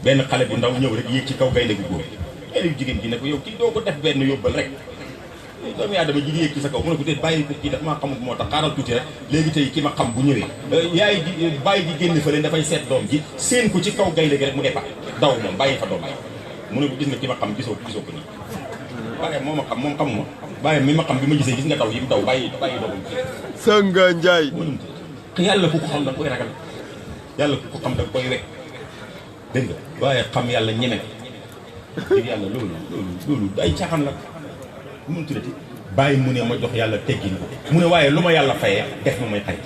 benn xale bu ndaw ñëw rek yéeg ci kaw gaynde gu góor gaynde gu jigéen gi ne ko yow kii doo ko def benn yóbbal rek doomu aadama ji di yéeg ci sa kaw mu ne ko tey bàyyi ko kii dafa maa xamul moo tax xaaral tuuti rek léegi tey ki ma xam bu ñëwee yaay ji bàyyi ji génn fa leen dafay seet doom ji seen ko ci kaw gaynde gi rek mu départ daw moom bàyyi fa doom mu ne ko gis nga ki ma xam gisoo ko nii bàyyi moo ma xam moom xamuma bàyyi mi ma xam bi ma gisee gis nga daw yi mu daw bàyyi doomam Sanga Njaay yàlla ku ko xam da nga koy ragal yàlla ku ko xam da nga koy wekk dégg nga waaye xam yàlla ñeme dégg yàlla loolu ay caaxaan la mu tuddati bàyyi mu ne ma jox yàlla teggin ko mu ne waaye lu ma yàlla fayee def ma may xarit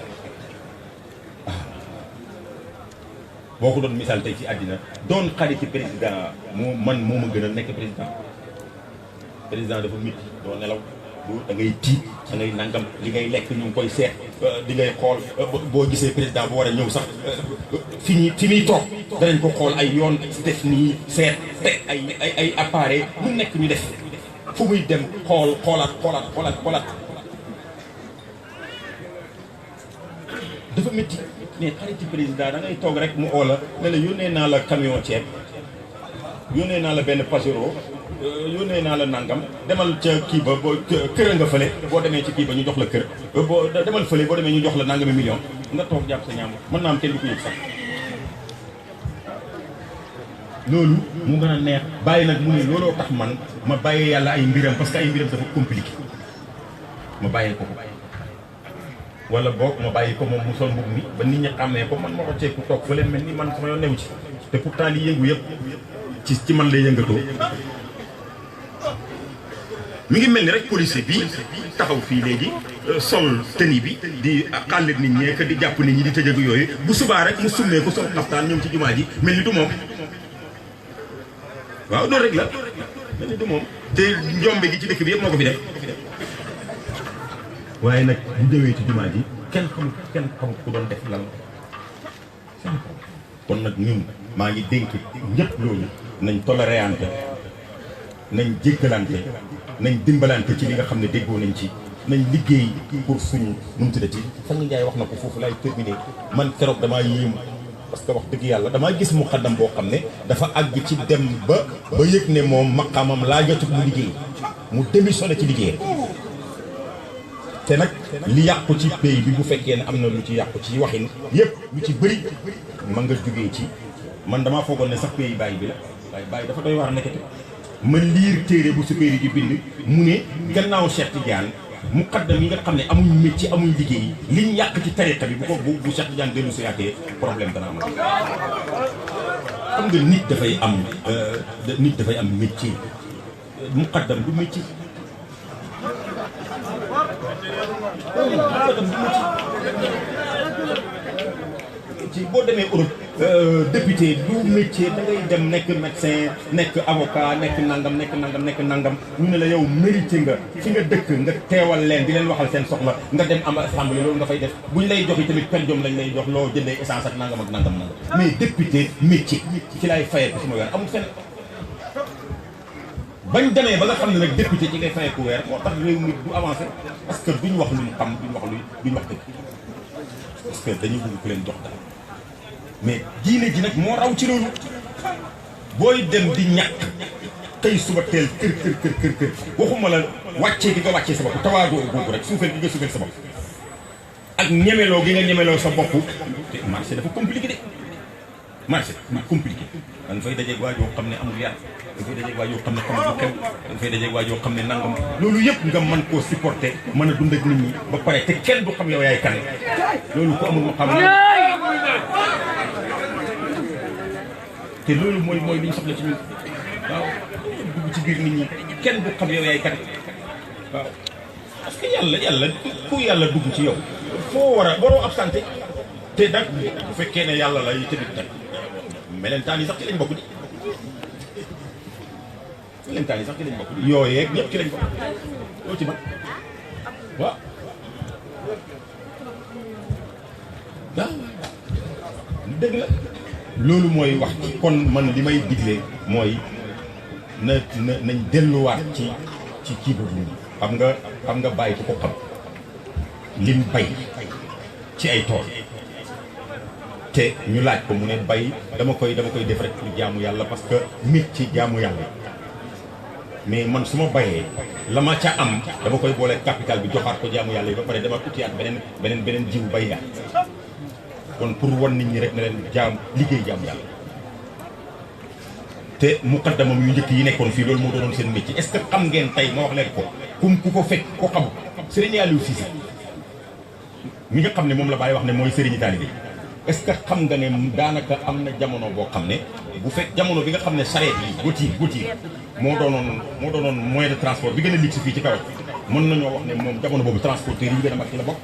boo ko doon misaal tey ci àddina doon xariti président moo ma gën a nekk président dafa métti doo nelaw da ngay tiit da ngay nangam li ngay lekk ñu ngi koy seet di ngay xool boo gisee président bu war a ñëw sax fi muy toog danañ ko xool ay yoon def nii seet teg ay appareil lu nekk ñu def fu muy dem xoolaat dafa métti mais xariti président da ngay toog rek mu oola ne la yónnee naa la camion ceeb yónnee naa la benn Pajero yónnee naa la nangam demal ca kii ba boo kër nga fële boo demee ci kii ba ñu jox la kër boo demal fële boo demee ñu jox la nangami million nga toog jàpp sa ñaam mën naa am kenn du ko yëg sax loolu mu gën a neex bàyyi nag mu ne looloo tax man ma bàyyee yàlla ay mbiram parce que ay mbiram dafa compliqué ma bàyyee ko wala boog ma bàyyi ko moom mu sol mbub mi ba nit ñi xàmmee ko man ma ko ceeku toog fa leen mel ni man sama yoon newu ci te pourtant li yëngu yëpp ci man lay yëngatoo mi ngi mel ni rek policier bi taxaw fii léegi sol tenue bi di xàllit nit ñi di jàpp nit ñi di tëjëg yooyu bu subaa rek mu summee ko sol xaftaan ñëw ci jumaa ji mel ni du moom waaw loolu rek la mel ni du moom te njombe gi ci dëkk bi yëpp moo ko fi def waaye nag bu ñëwee ci jumaa ji kenn xamul ku doon def lan kon nag ñun maa ngi dénk ñëpp loolu nañ toléréante nañ jéggalante nañ dimbalante ci li nga xam ne déggoo nañ ci nañ liggéey pour suñu nu mu tuddati Sang Njaay wax na ko foofu laay terminé man keroog damaa yéemu parce que wax dëgg yàlla damaa gis mu xaddam boo xam ne dafa àgg ci dem ba yëg ne moom maqaamam laa jotut mu liggéey mu démissionné ci liggéey te nag li yàqu ci pays bi bu fekkee ne am na lu ci yàqu ci waxin yëpp lu ci bëri ma nga jógee ci man damaa foogoon ne sax pays bàyyi bi la waaye bàyyi dafa doy waar nekkati ma liir téere bu supéeri di bind mu ne gannaaw Cheikh Tidiane muqaddam yi nga xam ne amuñ métier amuñ liggéey liñ yàq ci tariqa bi bu Cheikh Tidiane dellu si yaatee problème dana am xam nga nit dafay am métier muqaddam du métier ci métier boo demee Europe député du métier da ngay dem nekk médecin nekk avocat nekk nangam ñu ne la yow mérité nga fi nga dëkk nga teewal leen di leen waxal seen soxla nga dem am assemblée loolu nga fay def buñ lay jox yi tamit per diem lañ lay jox loo jëndee essence ak nangam mais député métier ci lay fayee ko suma weer amul fenn bañ demee ba nga xam ne nag député ci ngay fayee ku weer moo tax réew mi du avancé parce que duñ wax lu ñu xam duñ wax dëgg parce que dañu bëgg ku leen jox dara mais diine ji nag moo raw ci loolu booy dem di ñàkk tey suba teel kër waxuma la wàccee gi nga wàccee sa bopp tawaadoo googu rek suufeel gi nga suufeel sa bopp ak ñemeloo gi nga ñemeloo sa bopp te marché dafa compliqué de marché dafa compliqué da nga fay dajeeg waa joo xam ne amul yar da nga fay dajeeg waa joo xam ne xamul lu xew da nga fay dajeeg waa joo xam ne nangam loolu yëpp nga mën koo supporter mën a dund ak nit ñi ba pare te kenn du xam yow yaay kan loolu ko amul mu xam te loolu mooy li ñu soxla ci ñun waaw dugg ci biir nit ñi kenn du xam yow yaay kan waaw parce que yàlla ku yàlla dugg ci yow foo waroo absenté te nag bu fekkee ne yàlla la yi tamit nag melentaan yi sax ci lañ bokk di melentaan yi sax ci lañ bokk di yooyee ñëpp ci lañ bokk loo ci man waaw dëgg la loolu mooy wax ci kon man li may digle mooy nañ delluwaat ci kii boobu xam nga bàyyi ko xam lim bay ci ay tool te ñu laaj ko mu ne bay dama koy def rek pour jaamu yàlla parce que mit ci jaamu yàlla mais man su ma bayee la ma ca am dama koy boole capital bi joxaat ko jaamu yàlla yi ba pare dama utiyaat beneen jiw bayyaat kon pour wan nit ñi rek ne leen liggéey jaamu yàlla te muqaddamam yu njëkk yi nekkoon fii loolu moo doonoon seen métier est-ce que xam ngeen tey ma wax leen ko ku ko fekk ko xam Serigne Aliou Cissé mi nga xam ne moom la bàyyi wax ne mooy Serigne taalibe est-ce que xam nga ne daanaka am na jamono boo xam ne bu fekk jamono bi nga xam ne charrette yi voiture moo doonoon moyen de transport bi gën a luxe fii ci kaw mën nañoo wax ne moom jamono boobu transporteur yi gën a mag ci la bokk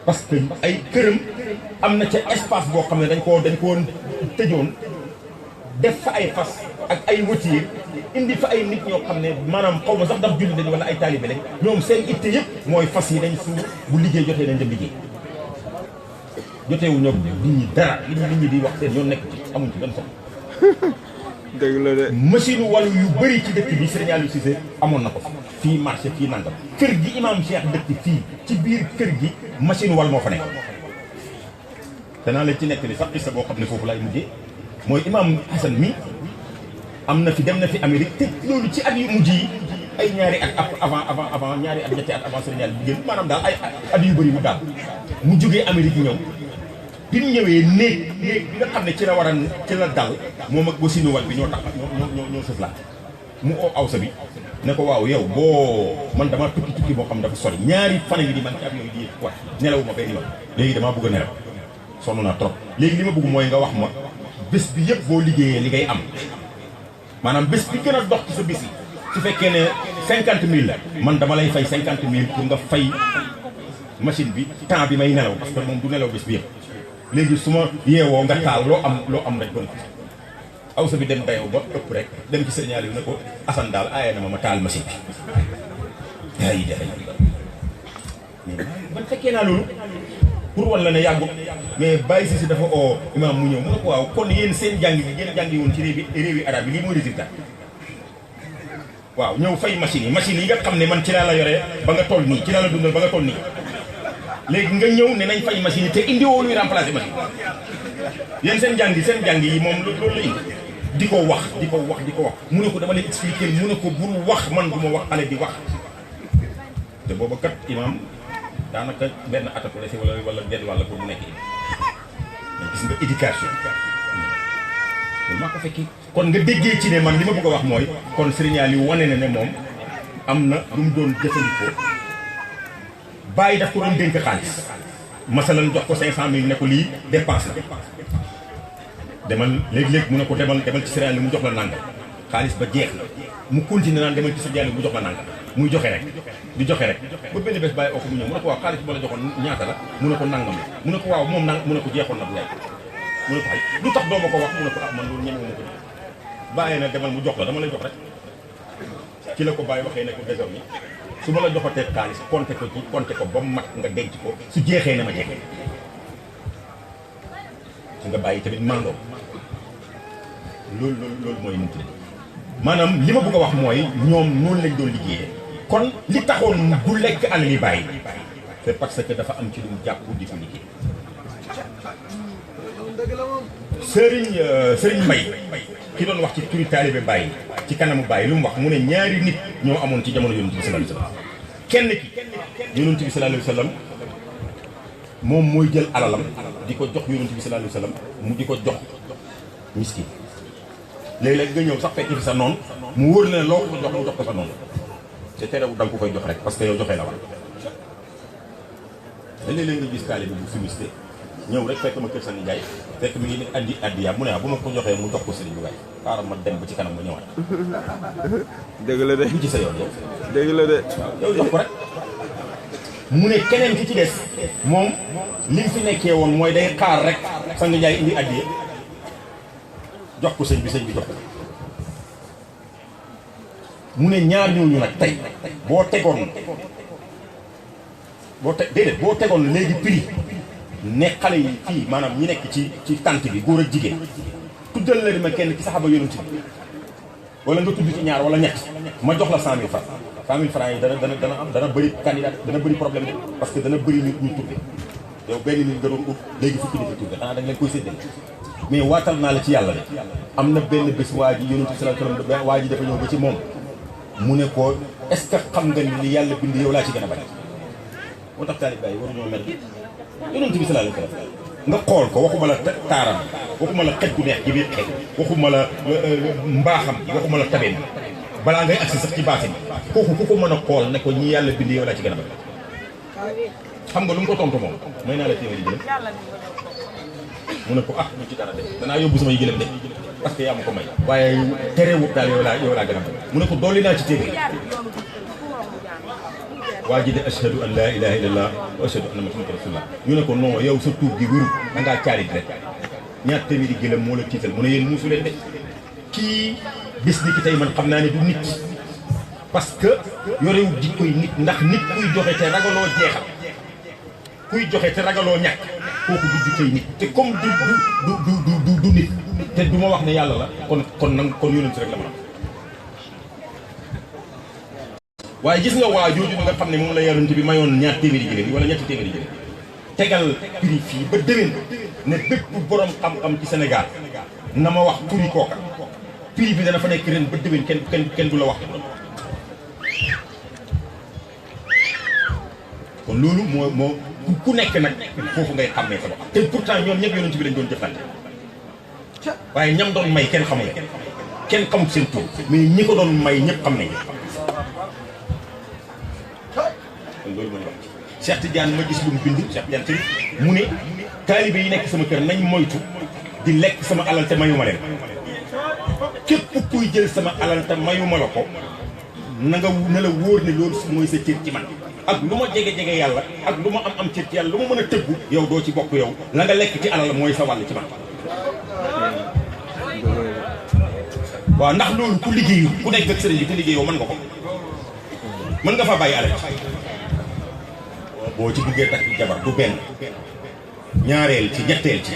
parce que ay këram am na ca espace boo xam ne dañ koo tëjoon def fa ay fas ak ay voiture indi fa ay nit ñoo xam ne maanaam xaw ma sax ndax julli dañ wala ay taalibe lañ ñoom seen itte yëpp mooy fas yi dañ suur bu liggéey jotee nañ dem liggéey joteewu ñoom nit ñi dara li nit ñi di wax seen yoon nekk ci amuñ ci benn soxla dëgg la de machine wàllu yu bëri ci dëkk bi Serigne Aliou Cissé amoon na ko fii marché fii nangam kër gi imam Cheikh dëkk fii ci biir kër gi machine wàll moo fa nekk danaa la ci nekk li sax isa boo xam ne foofu laay mujjee mooy imam Hassan mi am na fi dem na fi Amérique te loolu ci at yu mujj yi ay ñaari at avant ñaari at ñetti at avant Serigne Aliou jigéen maanaam daal ay at yu bëri mu daal mu jógee Amérique ñëw bi mu ñëwee néeg bi nga xam ne ci la dal moom ak ba sinuwal bi ñoo tax ñoo sëf la mu oo awsa bi ne ko waaw yow boo man dama tukki boo xam dafa sori ñaari fan yi di man ci avion yi di wat nelawu ma benn yoon léegi damaa bëgg a nelaw sonn naa trop léegi li ma bëgg mooy nga wax ma bés bi yëpp boo liggéeyee li ngay am maanaam bés bi gën a dox ci sa bés yi su fekkee ne 50 000 la man dama lay fay 50 000 pour nga fay machine bi temps bi may nelaw parce que moom du nelaw bés bi yëpp léegi su ma yeewoo nga taal loo am rek doon aw sa bi dem dayoo ba ëpp rek dem ci signal yi ne ko Assane daal aaye na ma taal machine bi yaa yi jafe ban fekkee naa loolu pour wan la ne yàggut mais bàyyi si dafa oo imam mu ñëw mu ne ko waaw kon yéen seen jàng bi ngeen jàngi woon ci réewi arab yi lii mooy résultat waaw ñëw fay machine yi nga xam ne man ci laa la yore ba nga toll nii ci laa la dundal ba nga toll nii léegi nga ñëw ne nañ fay machine yi te indi woo luy remplacer machine yéen seen jàng yi moom loolu la indi di ko wax mu ne ko dama lay expliquer mu ne ko bul wax man du ma wax xale di wax te booba kat imam daanaka benn atako la si wala genn wàll pour mu nekk mais gis nga éducation loolu maa ko fekki kon nga déggee ci ne man li ma bëgg a wax mooy kon Serigne Aliou wane na ne moom am na lu mu doon jëfandikoo bàyyi daf ko doon dénk xaalis masalan jox ko 500 000 ne ko lii dépense la demal léegi-léegi mu ne ko demal ci Serigne Aliou mu jox la nangam xaalis ba jeex na mu continué naan demal ci Serigne Aliou mu jox la nangam muy joxe rek di joxe rek ba benn bés bàyyi oo ko mu ñëw mu ne ko waaw xaalis bi ma la joxoon ñaata la mu ne ko nangam la mu ne ko waaw moom nang mu ne ko jeexoon na bu yaay mu ne ko ay lu tax doo ma ko wax mu ne ko ah man loolu ñeme ma ko bàyyee na demal mu jox la dama lay jox rek ci la ko bàyyi waxee ne ko désormais su ma la joxatee xaalis compté ko ci compté ko ba mu mat nga denc ko su jeexee na ma jeexee su nga bàyyi tamit màndoo loolu mooy nit ñi maanaam li ma bëgg a wax mooy ñoom noonu lañ doon liggéeyee kon li taxoon du lekk alal yi bàyyi c'est parce que dafa am ci lu mu jàpp di ko liggéey Sëriñ Mbay ki doon wax ci turi taalibe Baye ci kanamu Baye lu mu wax mu ne ñaari nit ñoo amoon ci jamono yonent bi sallallahu alayhi wasallam kenn ki yonent bi sallallahu alayhi wasallam moom mooy jël alalam di ko jox yonent bi sallallahu alayhi wasallam mu di ko jox miskin léeg-léeg nga ñëw sax fekk fi sa noonu mu wóor na ne loo ko jox mu jox ko sa noonu te terewul da nga ko koy jox rek parce que yow joxee la war léeg-léeg nga gis taalibe bu fumiste ñëw rek fekk ma kër Sani Ndiaye fekk mi ngi andi addiya mu ne bu ma ko joxee mu jox ko sëriñ bi waaye xaaral ma dem ba ci kanam ma ñëwaat. dëgg la de. lu ci sa yoon yow. dëgg la de. yow jox ko rek. mu ne keneen ki ci des moom li mu fi nekkee woon mooy day xaar rek Sani Ndiaye indi addiya jox ko sëñ bi jox ko. mu ne ñaar ñooñu nag tey boo tegoon léegi prix. ne xale yi fii maanaam ñi nekk ci tànt bi góor ak jigéen tuddal la ma kenn ci saxaaba yonent bi wala nga tudd ci ñaar wala ñett ma jox la 100 000 francs 100 000 francs yi dana bëri candidat dana bëri problème de parce que dana bëri nit ñu tudde yow benn nit nga doon ut léegi fukki nit a tudde xanaa da nga leen koy séddale mais waatal naa la ci yàlla de am na benn bés waa ji yonent bi sallallahu alayhi wasallam waa ji dafa ñëw ba ci moom mu ne ko est-ce que xam nga ni yàlla bind yow laa ci gën a bari moo tax taalibe yi waruñoo mel yonent bi sallallahu alayhi wasallam nga xool ko waxuma la taaram waxuma la xet gu neex gi biir xet waxuma la mbaaxam waxuma la tabeen balaa ngay agsi sax ci baatin kooku ku ko mën a xool ne ko ñi yàlla bind yow laa ci gën a bëri xam nga lu mu ko tontu moom may naa la téeméeri gëlëm mu ne ko ah ñu ci dara de danaa yóbbu samay gëlëm de parce que yaa ma ko may waaye terewut daal yow laa gën a bëri mu ne ko dolli naa ci téeméeri waa ji de ashhadu an laa ilaha illallah wa ashhadu anna muhammadan rasulullah ñu ne ko non yow sa tuub gi wéru da ngaa caalit rek ñaar téeméeri gëlëm moo la tiital mu ne yéen muusu leen de kii bis ni ki tey man xam naa ne du nit parce que yorewul jikkoy nit ndax nit kuy joxe te ragaloo jeexal kuy joxe te ragaloo ñàkk kooku du jikkoy nit te comme du nit te du ma wax ne yàlla la kon yonent rek la ma waaye gis nga waa jooju nga xam ne moom la yonent bi mayoon ñaar téeméeri jigéen yi wala ñetti téeméeri jigéen tegal prix fii ba déwén ne bépp borom xam-xam ci Sénégal na ma wax turi kooka prix bi dana fa nekk ren ba déwén kenn du la wax. kon loolu moo ku nekk nag foofu ngay xàmmee sa bopp te pourtant ñoom ñëpp yonent bi lañ doon jëflante waaye ñam doon may kenn xamul kenn xamul seen tur mais ñi ko doon may ñëpp xam nañ loolu mooy wax Cheikh Tidiane ma gis lu mu bind Cheikh Tidiane tamit mu ne taalibe yi nekk sama kër nañ moytu di lekk sama alal te mayuma leen képp kuy jël sama alal te mayuma la ko na la wóor ne loolu mooy sa cër ci man ak lu ma jege-jege yàlla ak lu ma am cër ci yàlla lu ma mën a tëggu yow doo ci bokk yow la nga lekk ci alal mooy sa wàll ci man waaw ndax loolu ku liggéeyu ku nekk ak sëriñ bi te liggéeyoo mën nga ko mën nga fa bàyyi alal boo ci duggee takk jabar du benn ñaareel ci ñetteel ci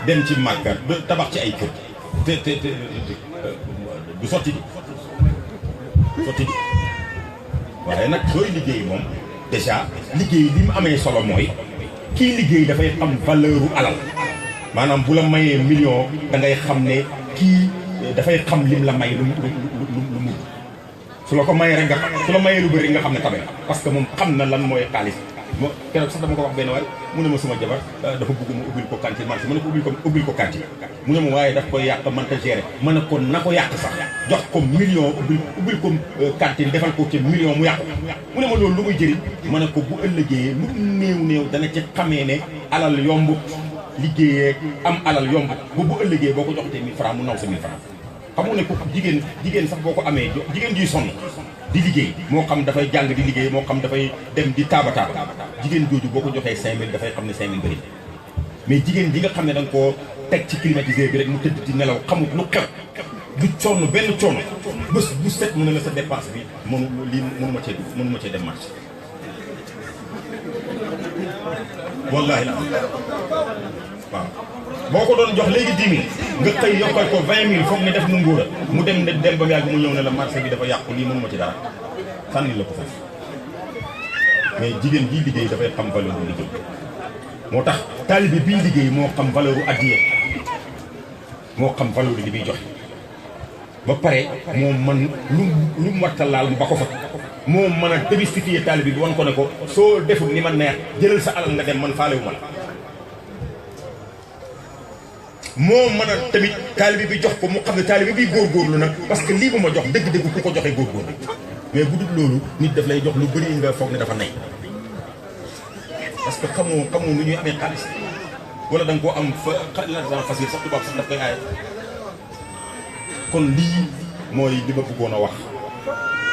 dem ci màkka tabax ci ay kër te du sotti di waaye nag sooy liggéey moom déjà liggéey li mu amee solo mooy kii liggéey dafay xam valeur u alal maanaam bu la mayee million da ngay xam ne kii dafay xam lim la may lu mu su la ko mayee rek nga xam su la mayee lu bëri nga xam ne tabe parce que moom xam na lan mooy xaalis mo keroog sax dama ko wax benn waay mu ne ma sama jabar dafa bëgg mu ubbil ko cantine man ma ne ko ubbil ko cantine mu ne ma waaye daf koy yàq man ko gérer ma ne ko na ko yàq sax jox ko million ubbil ko cantine defal ko ci million mu yàq mu ne ma loolu lu muy jëriñ ma ne ko bu ëllëgee lu néew dana ci xamee ne alal yomb liggéeyee am alal yomb bu ëllëgee boo ko joxtee 1000 francs mu naw sa 1000 francs xam nga ne ko jigéen sax boo ko amee jigéen jiy sonn di liggéey moo xam dafay jàng di liggéey moo xam dafay dem di taaba jigéen jooju boo ko joxee 5000 dafay xam ne 5000 bëri mais jigéen ji nga xam ne da nga koo teg ci climatiseur bi rek mu tëdd di nelaw xamut lu xew du sonn benn coono bés bu set mu ne la sa dépense bi mënuma cee dem marché wallaahi la waaw boo ko doon jox léegi 10 000 nga xëy yokkal ko 20 000 foog ne def mu ngóora mu dem ba mu yàgg mu ñëw ne la marché bi dafa yàqu lii mënuma ci dara sànni la ko foofu mais jigéen bii liggéey dafay xam valeur bu liggéey moo tax taalibe bii liggéey moo xam valeur u addiya moo xam valeur li muy joxe ba pare moo mën lu mu wattal laal mu ba ko fa moo mën a démystifier taalibe bi wan ko ne ko soo deful ni ma neex jëlal sa alal nga dem man faalewu ma la moo mën a tamit taalibe bi jox ko mu xam ne taalibe bi góorgóorlu nag parce que lii bu ma jox dëgg-dëgg ku ko joxee góorgóorlu mais bu dul loolu nit daf lay jox lu bëri nga foog ne dafa nay parce que xamoo nu ñuy amee xaalis wala da nga koo am l'argent facile sax tubaab sax daf koy aaye kon lii mooy li ma bëggoon a wax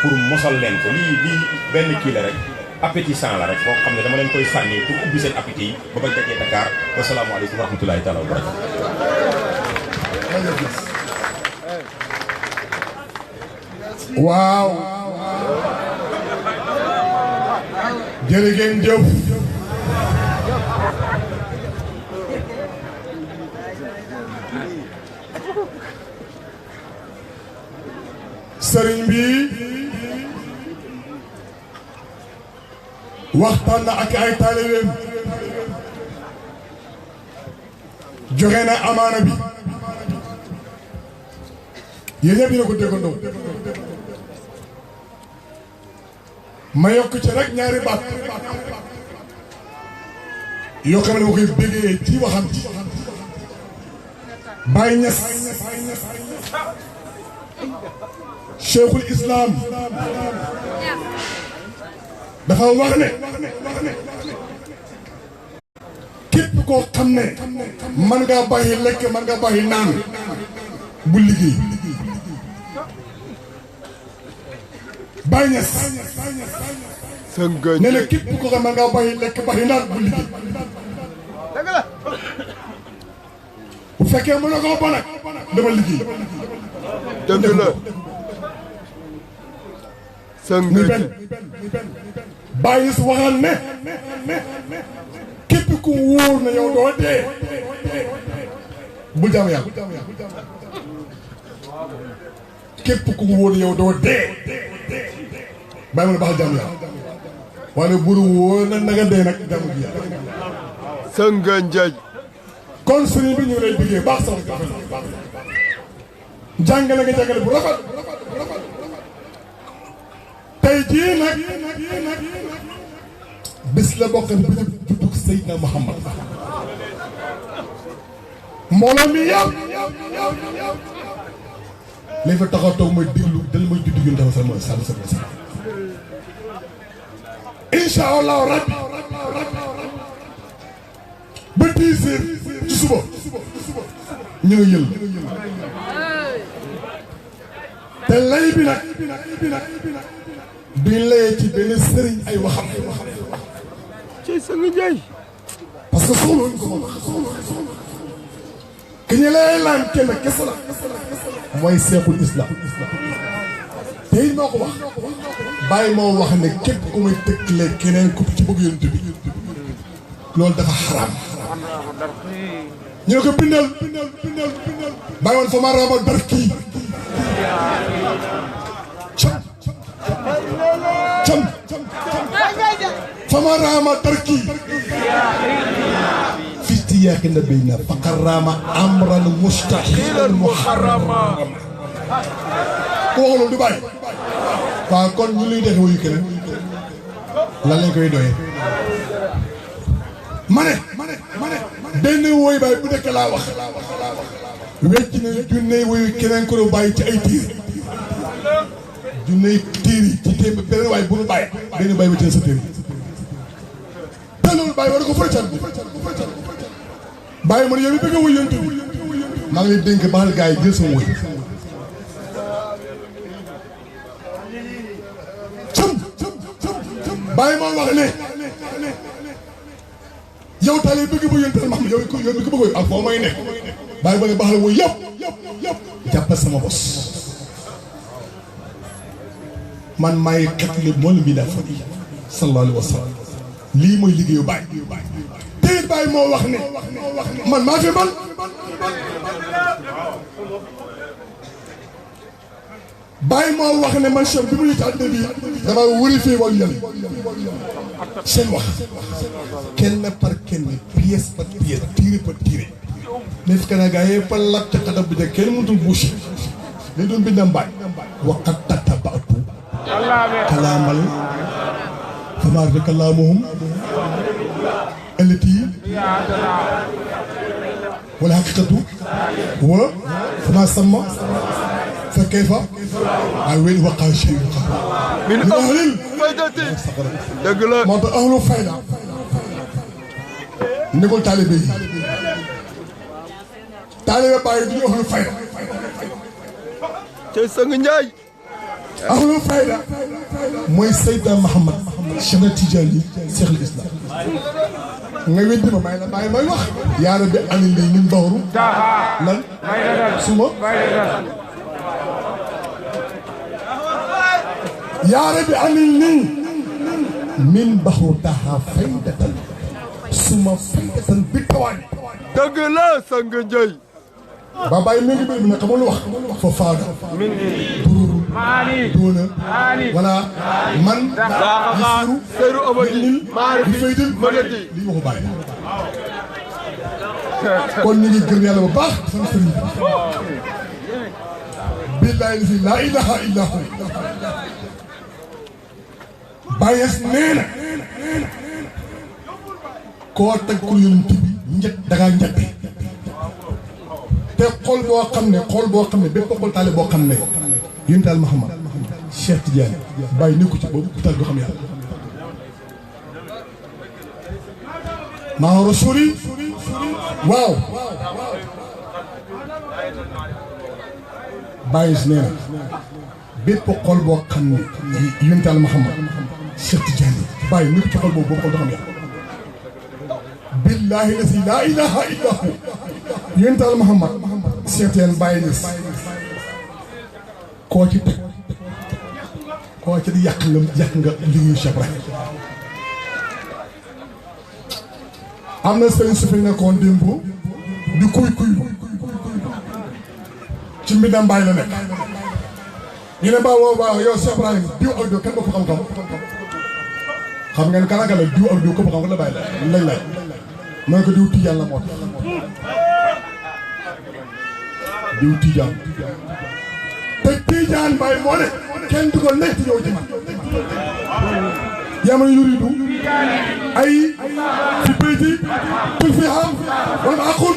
pour mosal leen ko lii benn kii la rek appétissant la rek boo xam ne dama leen koy sànni pour ubbi seen appétit yi ba bañ dajee Dakar wasalaamaaleykum wa rahmatulahi taala wa barakatu waaw jërë ngeen jëf sëriñ bi waxtaan na ak ay taalibeem joxe na amaana bi yéen ñëpp dina ko déggandoo ma yokk ci rek ñaari baat yoo xam ne ma koy béggee ci waxam ci Baye Niass Cheikhul Islam dafa wax ne képp koo xam ne man ngaa bàyyi lekk man nga bàyyi naan bu liggéey Baye Niass nee na képp koo xam man ngaa bàyyi lekk bàyyi naan bu liggéey bu fekkee mën na koo ba nag dama liggéey dëgg la muy benn Baye Niass waxal ne képp ku wóor na yow doo dee bul jaamu yàlla képp ku wóor na yow doo dee bàyyi ma ne baaxal jaamu yàlla waaye bu wóor na nga dee nag jaamu ji yàlla sënga njaaj kon sëriñ bi ñu ngi lay bëggee baax sax jàngale nga jàngale bu rafet tey jii nag bis la bokk na bisu juddug Seydina Muhammad mbooloo mi yëpp lañ fa taxaw toog mooy déglu dal mooy juddu yu ndaw sax mooy sàmm sa bopp incha allahu rabbi ba 10 heures ci suba ñu ngi yël te lay bi nag duñ layee ci benn sëriñ ay waxam ci sënga njaay parce que soxla ko moom ki ñu lay laan kenn kese la mooy Seexul Islam te it moo ko wax bàyyi moo wax ne képp ku may tëkkalee keneen ku ci bëgg yonent bi loolu dafa xaraam ñu ne ko bindal bàyyi woon fa ma rama barki cam fa ma rama barki fisti yaaki na béy na faqar rama amran mustahilan muharrama ku wax loolu du bàyyi waaw kon ñu luy defe wuyu keneen lan lañ koy doyee ma ne benn woy bàyyi bu nekk laa wax wecc na junney woyu keneen ko doon bàyyi ci ay tiir junney tiir yi ci téem beneen waaye bu nu bàyyi dañu bàyyi wecc na sa tiir te loolu bàyyi war ko fërcal bàyyi man yow mi bëgg a woy yontu bi maa ngi lay dénk baxal gars yi jël sama woy tale bëgg ba yontal ma xam yow mi ko bëgg ak foo may nekk bàyyi ba ne baax la wooyu yëpp jàppal sama bos man maay xetli moo la mbindaa fa sallallahu alayhi wa sallam lii mooy liggéeyu Baye tey Baye moo wax ne man maa fi man Baye moo wax ne man chef bi mu nit àddina bi dama wëri fii wàllu yàlla seen wax kenn par kenn pièce par pièce tiré par tiré ne fi kana gaa yee fa lab ca xadab bi de kenn mënutul bouché li doon bindam Baye waqat tatabatu kalaamal fama arda kalaamuhum allati wala haqiqatu wa fama samma fa kayfa ay wéy waqaa shay min ahlil faydati dëgg la moo tax ahlu fayda négul taalibe yi taalibe Baye du ñu ahlu fayda cey sang Njaay ahlu fayda mooy Seydina Muhammad Cheikh Tidiane Cheikh al Islam nga weddi ma may la Baye may wax yaa rabbi anil li min dawru lan suma yaa rabbi anil li min baxru taha faydatan suma faydatan bi tawaani dëgg la sang Njaay ba Baye mi ngi bëri bi ne xamul wax fa faada doona wala man yasiru seyru amadi bi faydil magati lii waxu Baye kon ñu ngi gërëm yàlla bu baax sant sëriñ bi billahi laa ilaha illa hu Baye nee na koo teg ku yonent bi njëkk dangaa njëkk te xool boo xam ne bépp xool taale boo xam ne yonent Yàlla Muhammad Cheikh Tidiane Baye nekku ci boobu taal du xam yàlla maa rasuli waaw Baye nee na bépp xool boo xam ne yonent Yàlla Muhammad Cheikh Tidiane Baye nekku ci xool boobu xool du xam yàlla billahi laa ilaha illa hu yonent Yàlla Muhammad Cheikh Tidiane Baye Niass koo ci teg koo ci di yàq nga liggéeyu Cheikh Ibrahim am na sëriñ su fi nekkoon démb di kuy ci mbindam Baye la nekk ñu ne waaw yow Cheikh Ibrahim diw ak diw kenn ko xam-xam xam ngeen kan ak la diw ak diw ko xam la Baye la lañ lay mooy ko diw Tijaan la moo tax diw Tijaan te Tijaan Baye moo ne kenn du ko nekk ñëw ci man yaman yuridu ay fi bayti kul fi xam wala ma aqul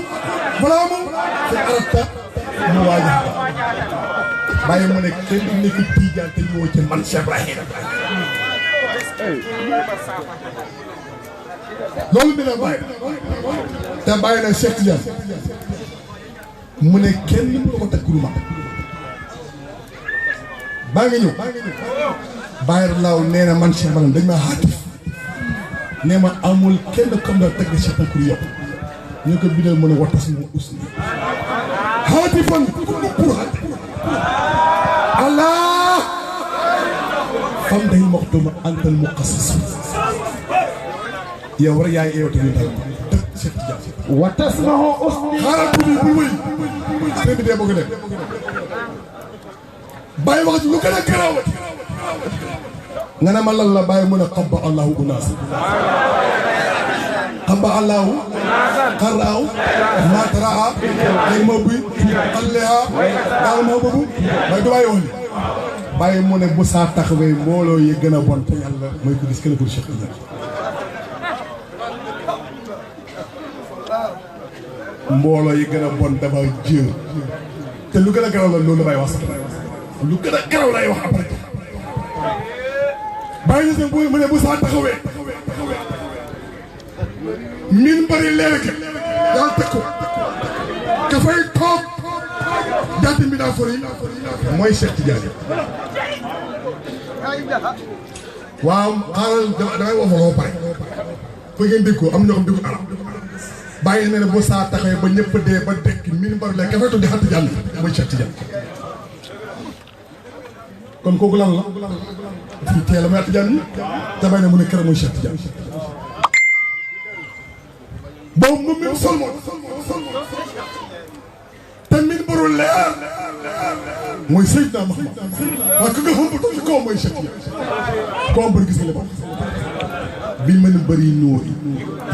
wala mu fi arabta mu waaja Baye mu ne kenn du nekk Tijaan te ñëw ci man Cheikh Ibrahim loolu dina Baye te Baye na Cheikh Tidiane mu ne kenn mu ko teg kuruma baa ngi ñëw Baye laaw nee na man Cheikh Malam dañ ma xaatif nee ma amul kenn comme da teg na Cheikh Tankour yokk ñu ko bindal mën a wattas mu usni xaatifan pour Allah fam day moxtuma antal mu xasas yow rek yaa ngi eewte ñu dal dëkk Cheikh Tidiane watas ma ho usni xaaral tuuti bul wëy sëñ bi dee bëgg dem Baye wax ci lu gën a garaawati nga ne ma lan la Baye mën a xabba allahu unaas xabba allahu xaraaw maataraa ay ma bi alleha daal moo bëggu Baye du Baye woon Baye mu ne bu saa taxawee mbooloo yi gën a bon te yàlla mooy ko gis kenn pour Cheikh Tidiane mbooloo yi gën a bon dafa jéem te lu gën a garaw la loolu la Baye wax sax lu gën a garaw lay wax après Baye Niass bu mu ne bu saa taxawee min bari leer ke daal teg ko ka fay toog jaati mi daa fori mooy Cheikh Tidiane waaw xaaral damay wax ma pare fa ngeen dégg ko am ñoo xam déggu arab bàyyi na ne bu saa taxawee ba ñëpp dee ba dekk min bari la ka fay tuddi xatt jàll mooy Cheikh Tidiane kon kooku lan la fii teel a may Tidiane yi te bay na mu ne keroog mooy Cheikh Tidiane boobu moom mi sol moom te min baru leer mooy Seydina Muhammad waaye ku nga xam ba ci kaw mooy Cheikh Tidiane kawam bëri gis nga lépp bi mën a bëri nóor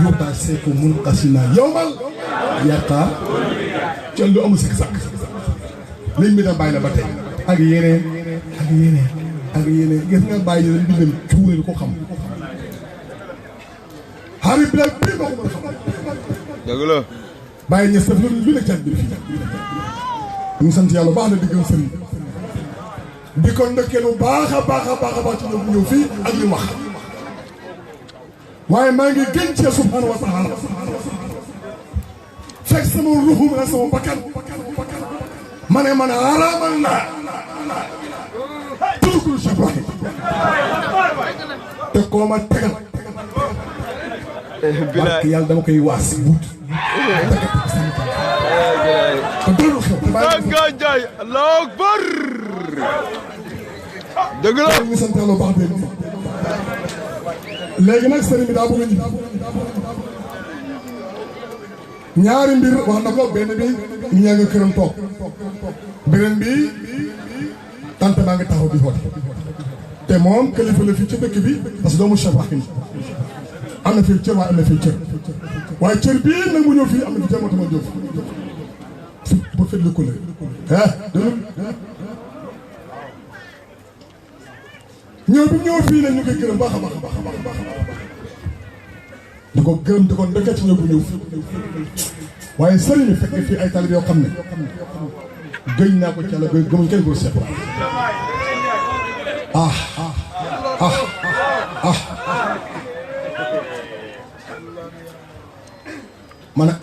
yóbbaal seeko mun xasina yowmal yaakaar ci lu amul sikk sàkk liñ mi da bàyyi la ba tey ak yeneen ak yeneen ak yeneen gis nga bàyyi leen mbindam cuureel ko xam xaari bi laay bii moo ko mën a xam dëgg la bàyyi ñes daf lu ne cat bi fii ñu sant yàlla baax na diggam sëriñ di ko ndokkee lu baax a baax a baax a baax ci ñëw fii ak li wax waaye maa ngi gën cee subhanahu wa taala fekk sama ruuxu ma sama bakkan ma ne man araamal naa tuddugul Cheikh Ibrahim te koo ma tegal barke yàlla dama koy waas buut te doolu xew Sanga Ndiaye Allahu Akbar dëgg la ñu sant yàlla baax de léegi nag sëriñ bi daa bëgg a ñibbi ñaari mbir wax na ko benn bi ñu ñaa nga këram toog beneen bi tante baa ngi taxaw di xoote te moom kilifa la fii ci dëkk bi parce que doomu Cheikh Ibrahim am na fii cër waaye am na fii cër waaye cër bii nag mu ñëw fii am na fi cër moo tax ma jóg fi ba fet la ko la ñëw bi ñëw fii ne ñu koy gërëm baax a baax a baax a baax di ko gërëm di ko ndëkkat ci ñëw bu ñëw fii waaye sëriñ bi fekk fii ay talib yoo xam ne gëñ naa ko ci yàlla gëmuñ kenn ko seet ma ne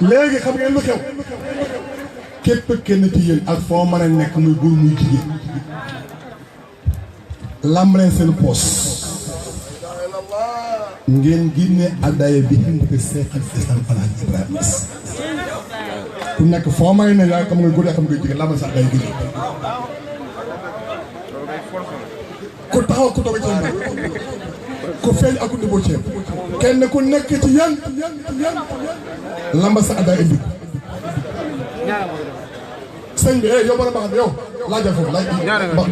léegi xam ngeen lu xew képp kenn ci yéen ak foo mën a nekk muy góor muy jigéen lamb leen seen poos ngeen génne addaaya bi xamante Seex al Islam Alaaji Ibrahima Niass ku nekk foo may ne yaa xam nga góor yaa xam nga jigéen lambal sa addaaya génne ku taxaw ku toog ci ku feeñ ak ku dëbboo ceeb kenn ku nekk ci yan lamba sa addaaya indi sëñ bi yow mën a baxal yow laajal foofu laaj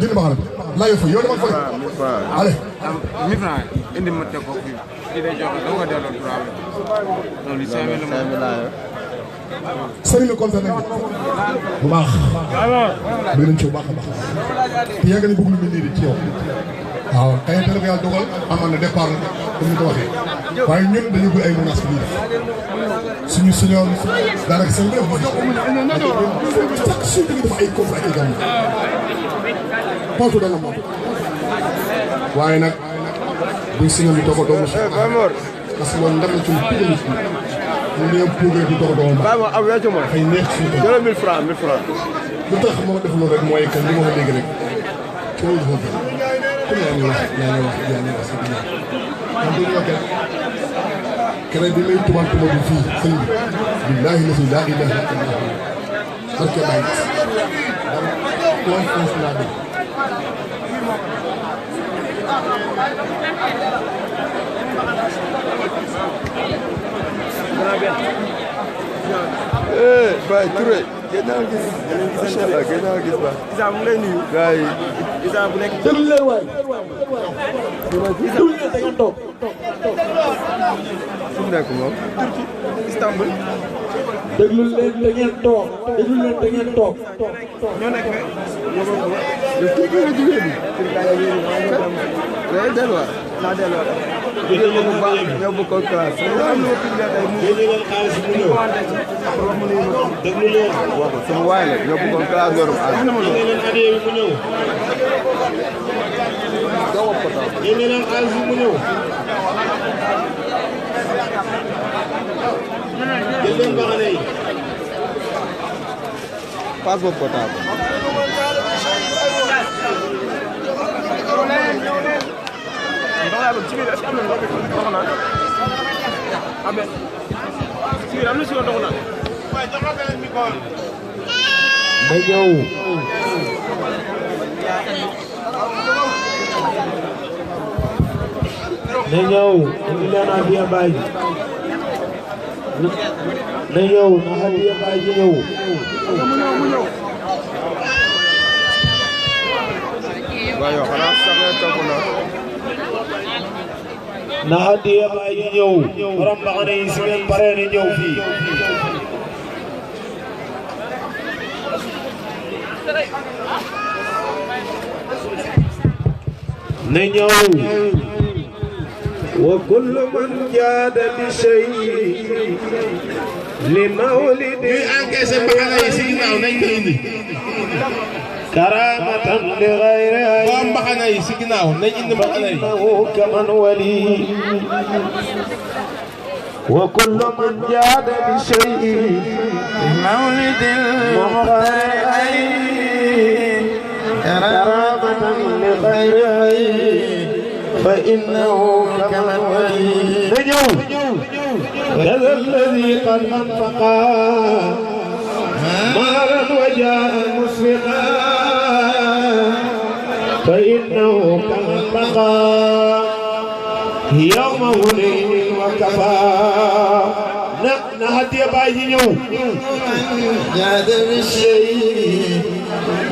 dina baxal laajal foofu yow dama foofu allez 1000 francs indi ma teg ko fii kii day joxe dama ko delloo 3000 loolu 5000 la sëriñ bi kontaan nañ bu baax bëgg nañ ci bu baax a baax te yàgg nañ bëgg lu mel nii di ci yow waaw xëy na ko yàlla dogal amoon na départ la comme ni ko waxee waaye ñun dañu bëgg ay menaces bi suñu suñoon daanaka seen lépp chaque jour dañuy def ay conflits ak ay gàmm partout dans le monde waaye nag buñ signal di doog a doomu parce que loolu ndam la ci lu tudd nit ñi ñu ñëw progrès di doog a doomu baax xëy neex suñu ko 1000 francs lu tax moo def loolu rek mooy que li ma ko dégg rek ci loolu dafa bëri ku ne yaa ngi wax si biir man dañu wax keneen bi may tubaab tubaab bi fii sëñ bi billaahi la si laa ilaaha illallaah barke bàyyi confiance laa dégg Baye Touré gën naa gis macha Allah gën naa gis ba Isa mu ngi lay nuyu gars yi Isa bu nekk déglu leen waay déglu leen da ngeen toog fu mu nekk moom Istanbul déglu leen da ngeen toog déglu leen da ngeen toog ñoo nekk rek kii gën a jigéen ñi delluwaat naa delluwaat jigéen ñi bu baax ñoo bokkoon classe ñu am lu ma tudd tey mu déglu leen wax sama waay la ñoo bokkoon classe yorum ak génne leen addiya bi mu ñëw génne leen xaalis bi mu ñëw jël leen baxane yi passeport portable. Nenhum, Emiliano Abia Baji. Nenhum, Nahadia Baji nenhum. Bayo, xanaa sax nga topp na. Nahadia Baji ñëw. Borom baxane yi si ngeen pare ni ñëw fii. Nenhum. وكل من جاد بشيء لمولد كرامة لغيره فإنه كمن ولي وكل من جاد بشيء لمولد المختار كرامة لغيره فإنه كمن ولي هذا الذي قد أنفقا مالا وجاء مسرقا فإنه كمن بقى يوم هنين وكفى نهدي باجي نيو جاد بالشيء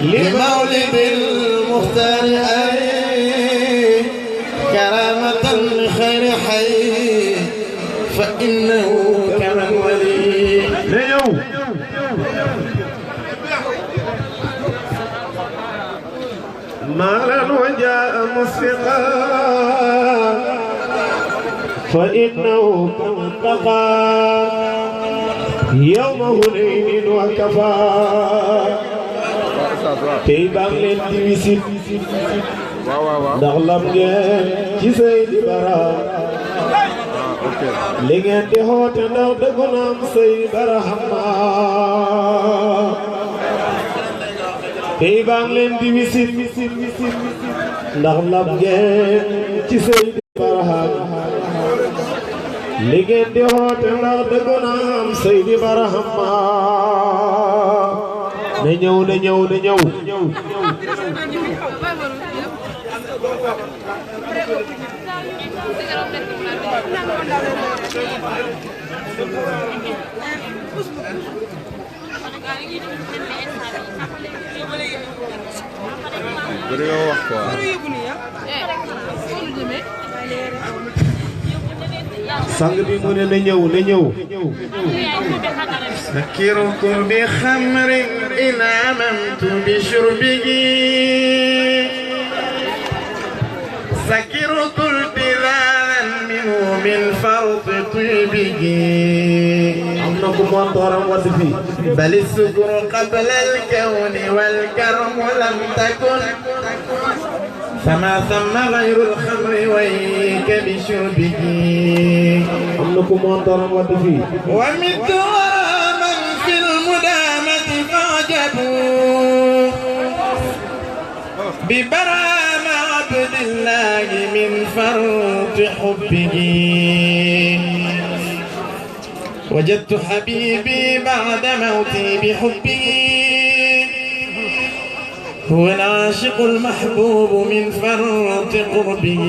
لمولد المختار كرامة لخير حي فإنه كمن ولي مالا وجاء مسرقا فإنه كمن بقى يوم هنين وكفى تيبان للتويسين ndax lam ngeen ci Seydi Bara li ngeen di xoote ndax dëggu na am Seydi Barahama tey baa ngi leen di wisit ndax lam ngeen ci Seydi Barahama li ngeen di xoote ndax dëggu na am Seydi Barahama na ñëw na ñëw na ñëw sang bi mu ne na ñëw na ñëw ذكركم بخمر إن عممت بشربه سكرت البلال منه من فرط طيبه بل السكر قبل الكون والكرم لم تكن فما ثم غير الخمر ويك بشربه ومت غراما في المدامة فعجبوا ببرام عبد الله من فرط حبه وجدت حبيبي بعد موتي بحبه هو العاشق المحبوب من فرط قربه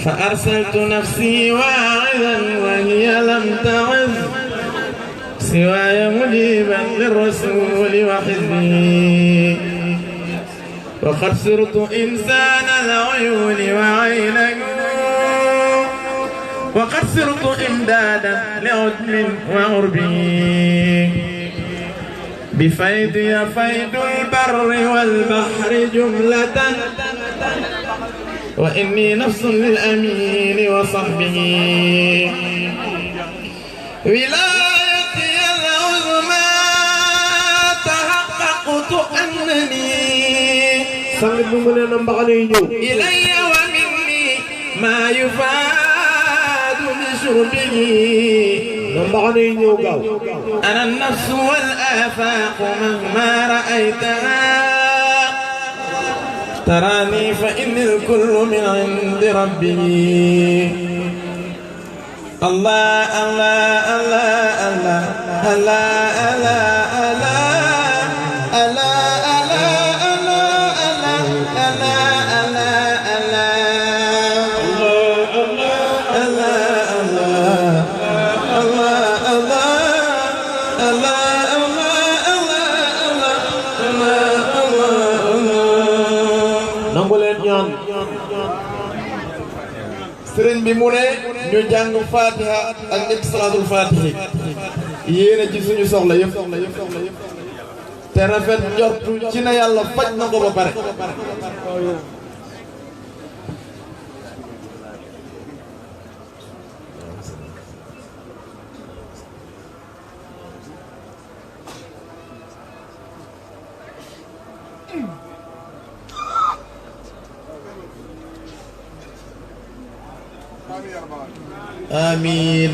فأرسلت نفسي واعظا وهي لم تعظ سواي مجيبا للرسول وحزبه وقد صرت إنسان العيون وعينه وقد صرت إمدادا لعدم وعربه بفيضي فيض البر والبحر جملة وإني نفس للأمين وصحبه ولايتي العظمى تحققت أنني إلي ومني ما يفاد بشربه أنا النفس والأهل الآفاق مهما رأيتها تراني فإن الكل من عند ربي الله الله الله الله الله الله sëriñ bi mu ne ñu jàng fatiha ak ñetti salaatul fatihi yéene ci suñu soxla yëpp te rafet njortu ci na yàlla faj na ko ba pare amiin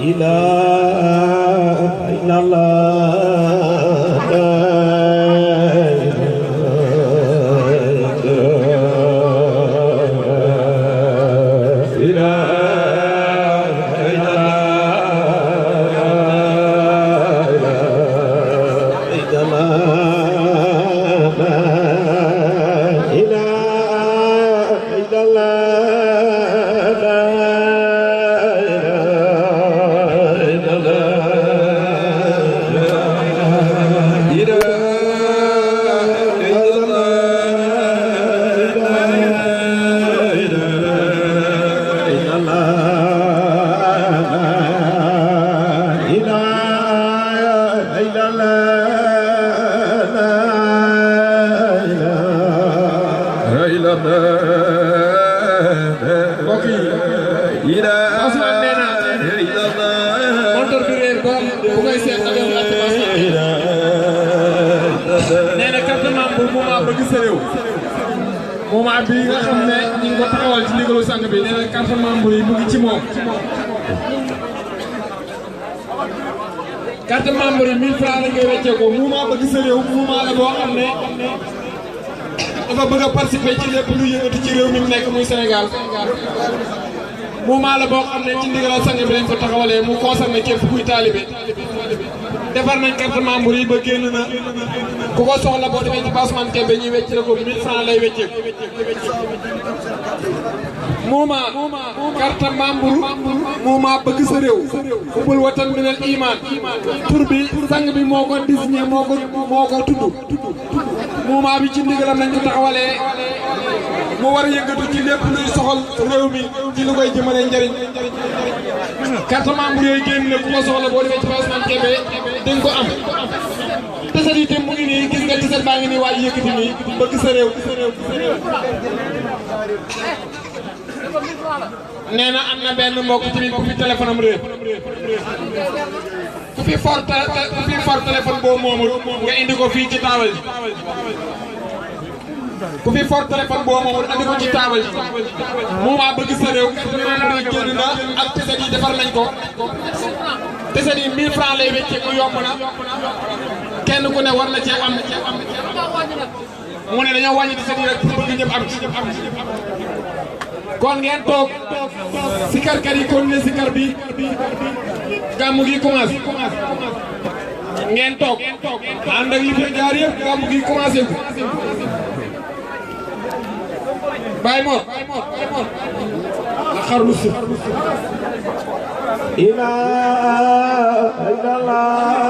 ilaaha illallaah moment bi nga xam ne ñu ngi ko taxawal ci ndigalu sang bi nee na carte membre yi mu ngi ci moom carte membre yi 1000 francs la ngay weccee ko mouvement bëgg sa réew mouvement la boo xam ne dafa bëgg a participer ci lépp lu yëngatu ci réew mi mu nekk muy Sénégal mouvement la boo xam ne ci ndigalu sang bi lañ ko taxawalee mu concerné képp kuy taalibe defar nañ carte membre yi ba génn na ku ko soxla boo demee ci Basman Kébé ñuy wecc la ko 1000 francs lay weccee mouvement carte membre mouvement bëgg sa réew ubul watan minal iman tur bi sang bi moo ko désigné moo ko tudd mouvement bi ci ndigalam lañ ko taxawalee mu war a yëngatu ci lépp luy soxal réew mi ci lu koy jëmale njëriñ carte membre yooyu génn na ku ko soxla boo demee ci Basman Kébé dañ ko am teset yi tam mu ngi nii gis nga teset baa ngi nii waaj yëkkati nii bëgg sa réew nee na am na benn mbokk ci biir ku fi téléphone am réer ku fi for téléphone boobu moomul nga indi ko fii ci taabal ji ku fi for téléphone boobu moomul andi ko ci taabal ji mooma bëgg sa réew génn na ak teset yi defar nañ ko teset yi 1000 francs lay wecce ku yomb na kenn ku ne war na cee am mu ne dañoo wàññi teset yi rek pour bëgg ñëpp am ci kon ngeen toog sikarkat yi kon ne sikar bi gàmmu gi commencé ngeen toog ànd ak li fi jaar yëpp gàmmu gi commencé ko Baye Mor la xarlu si ilaaha illallaah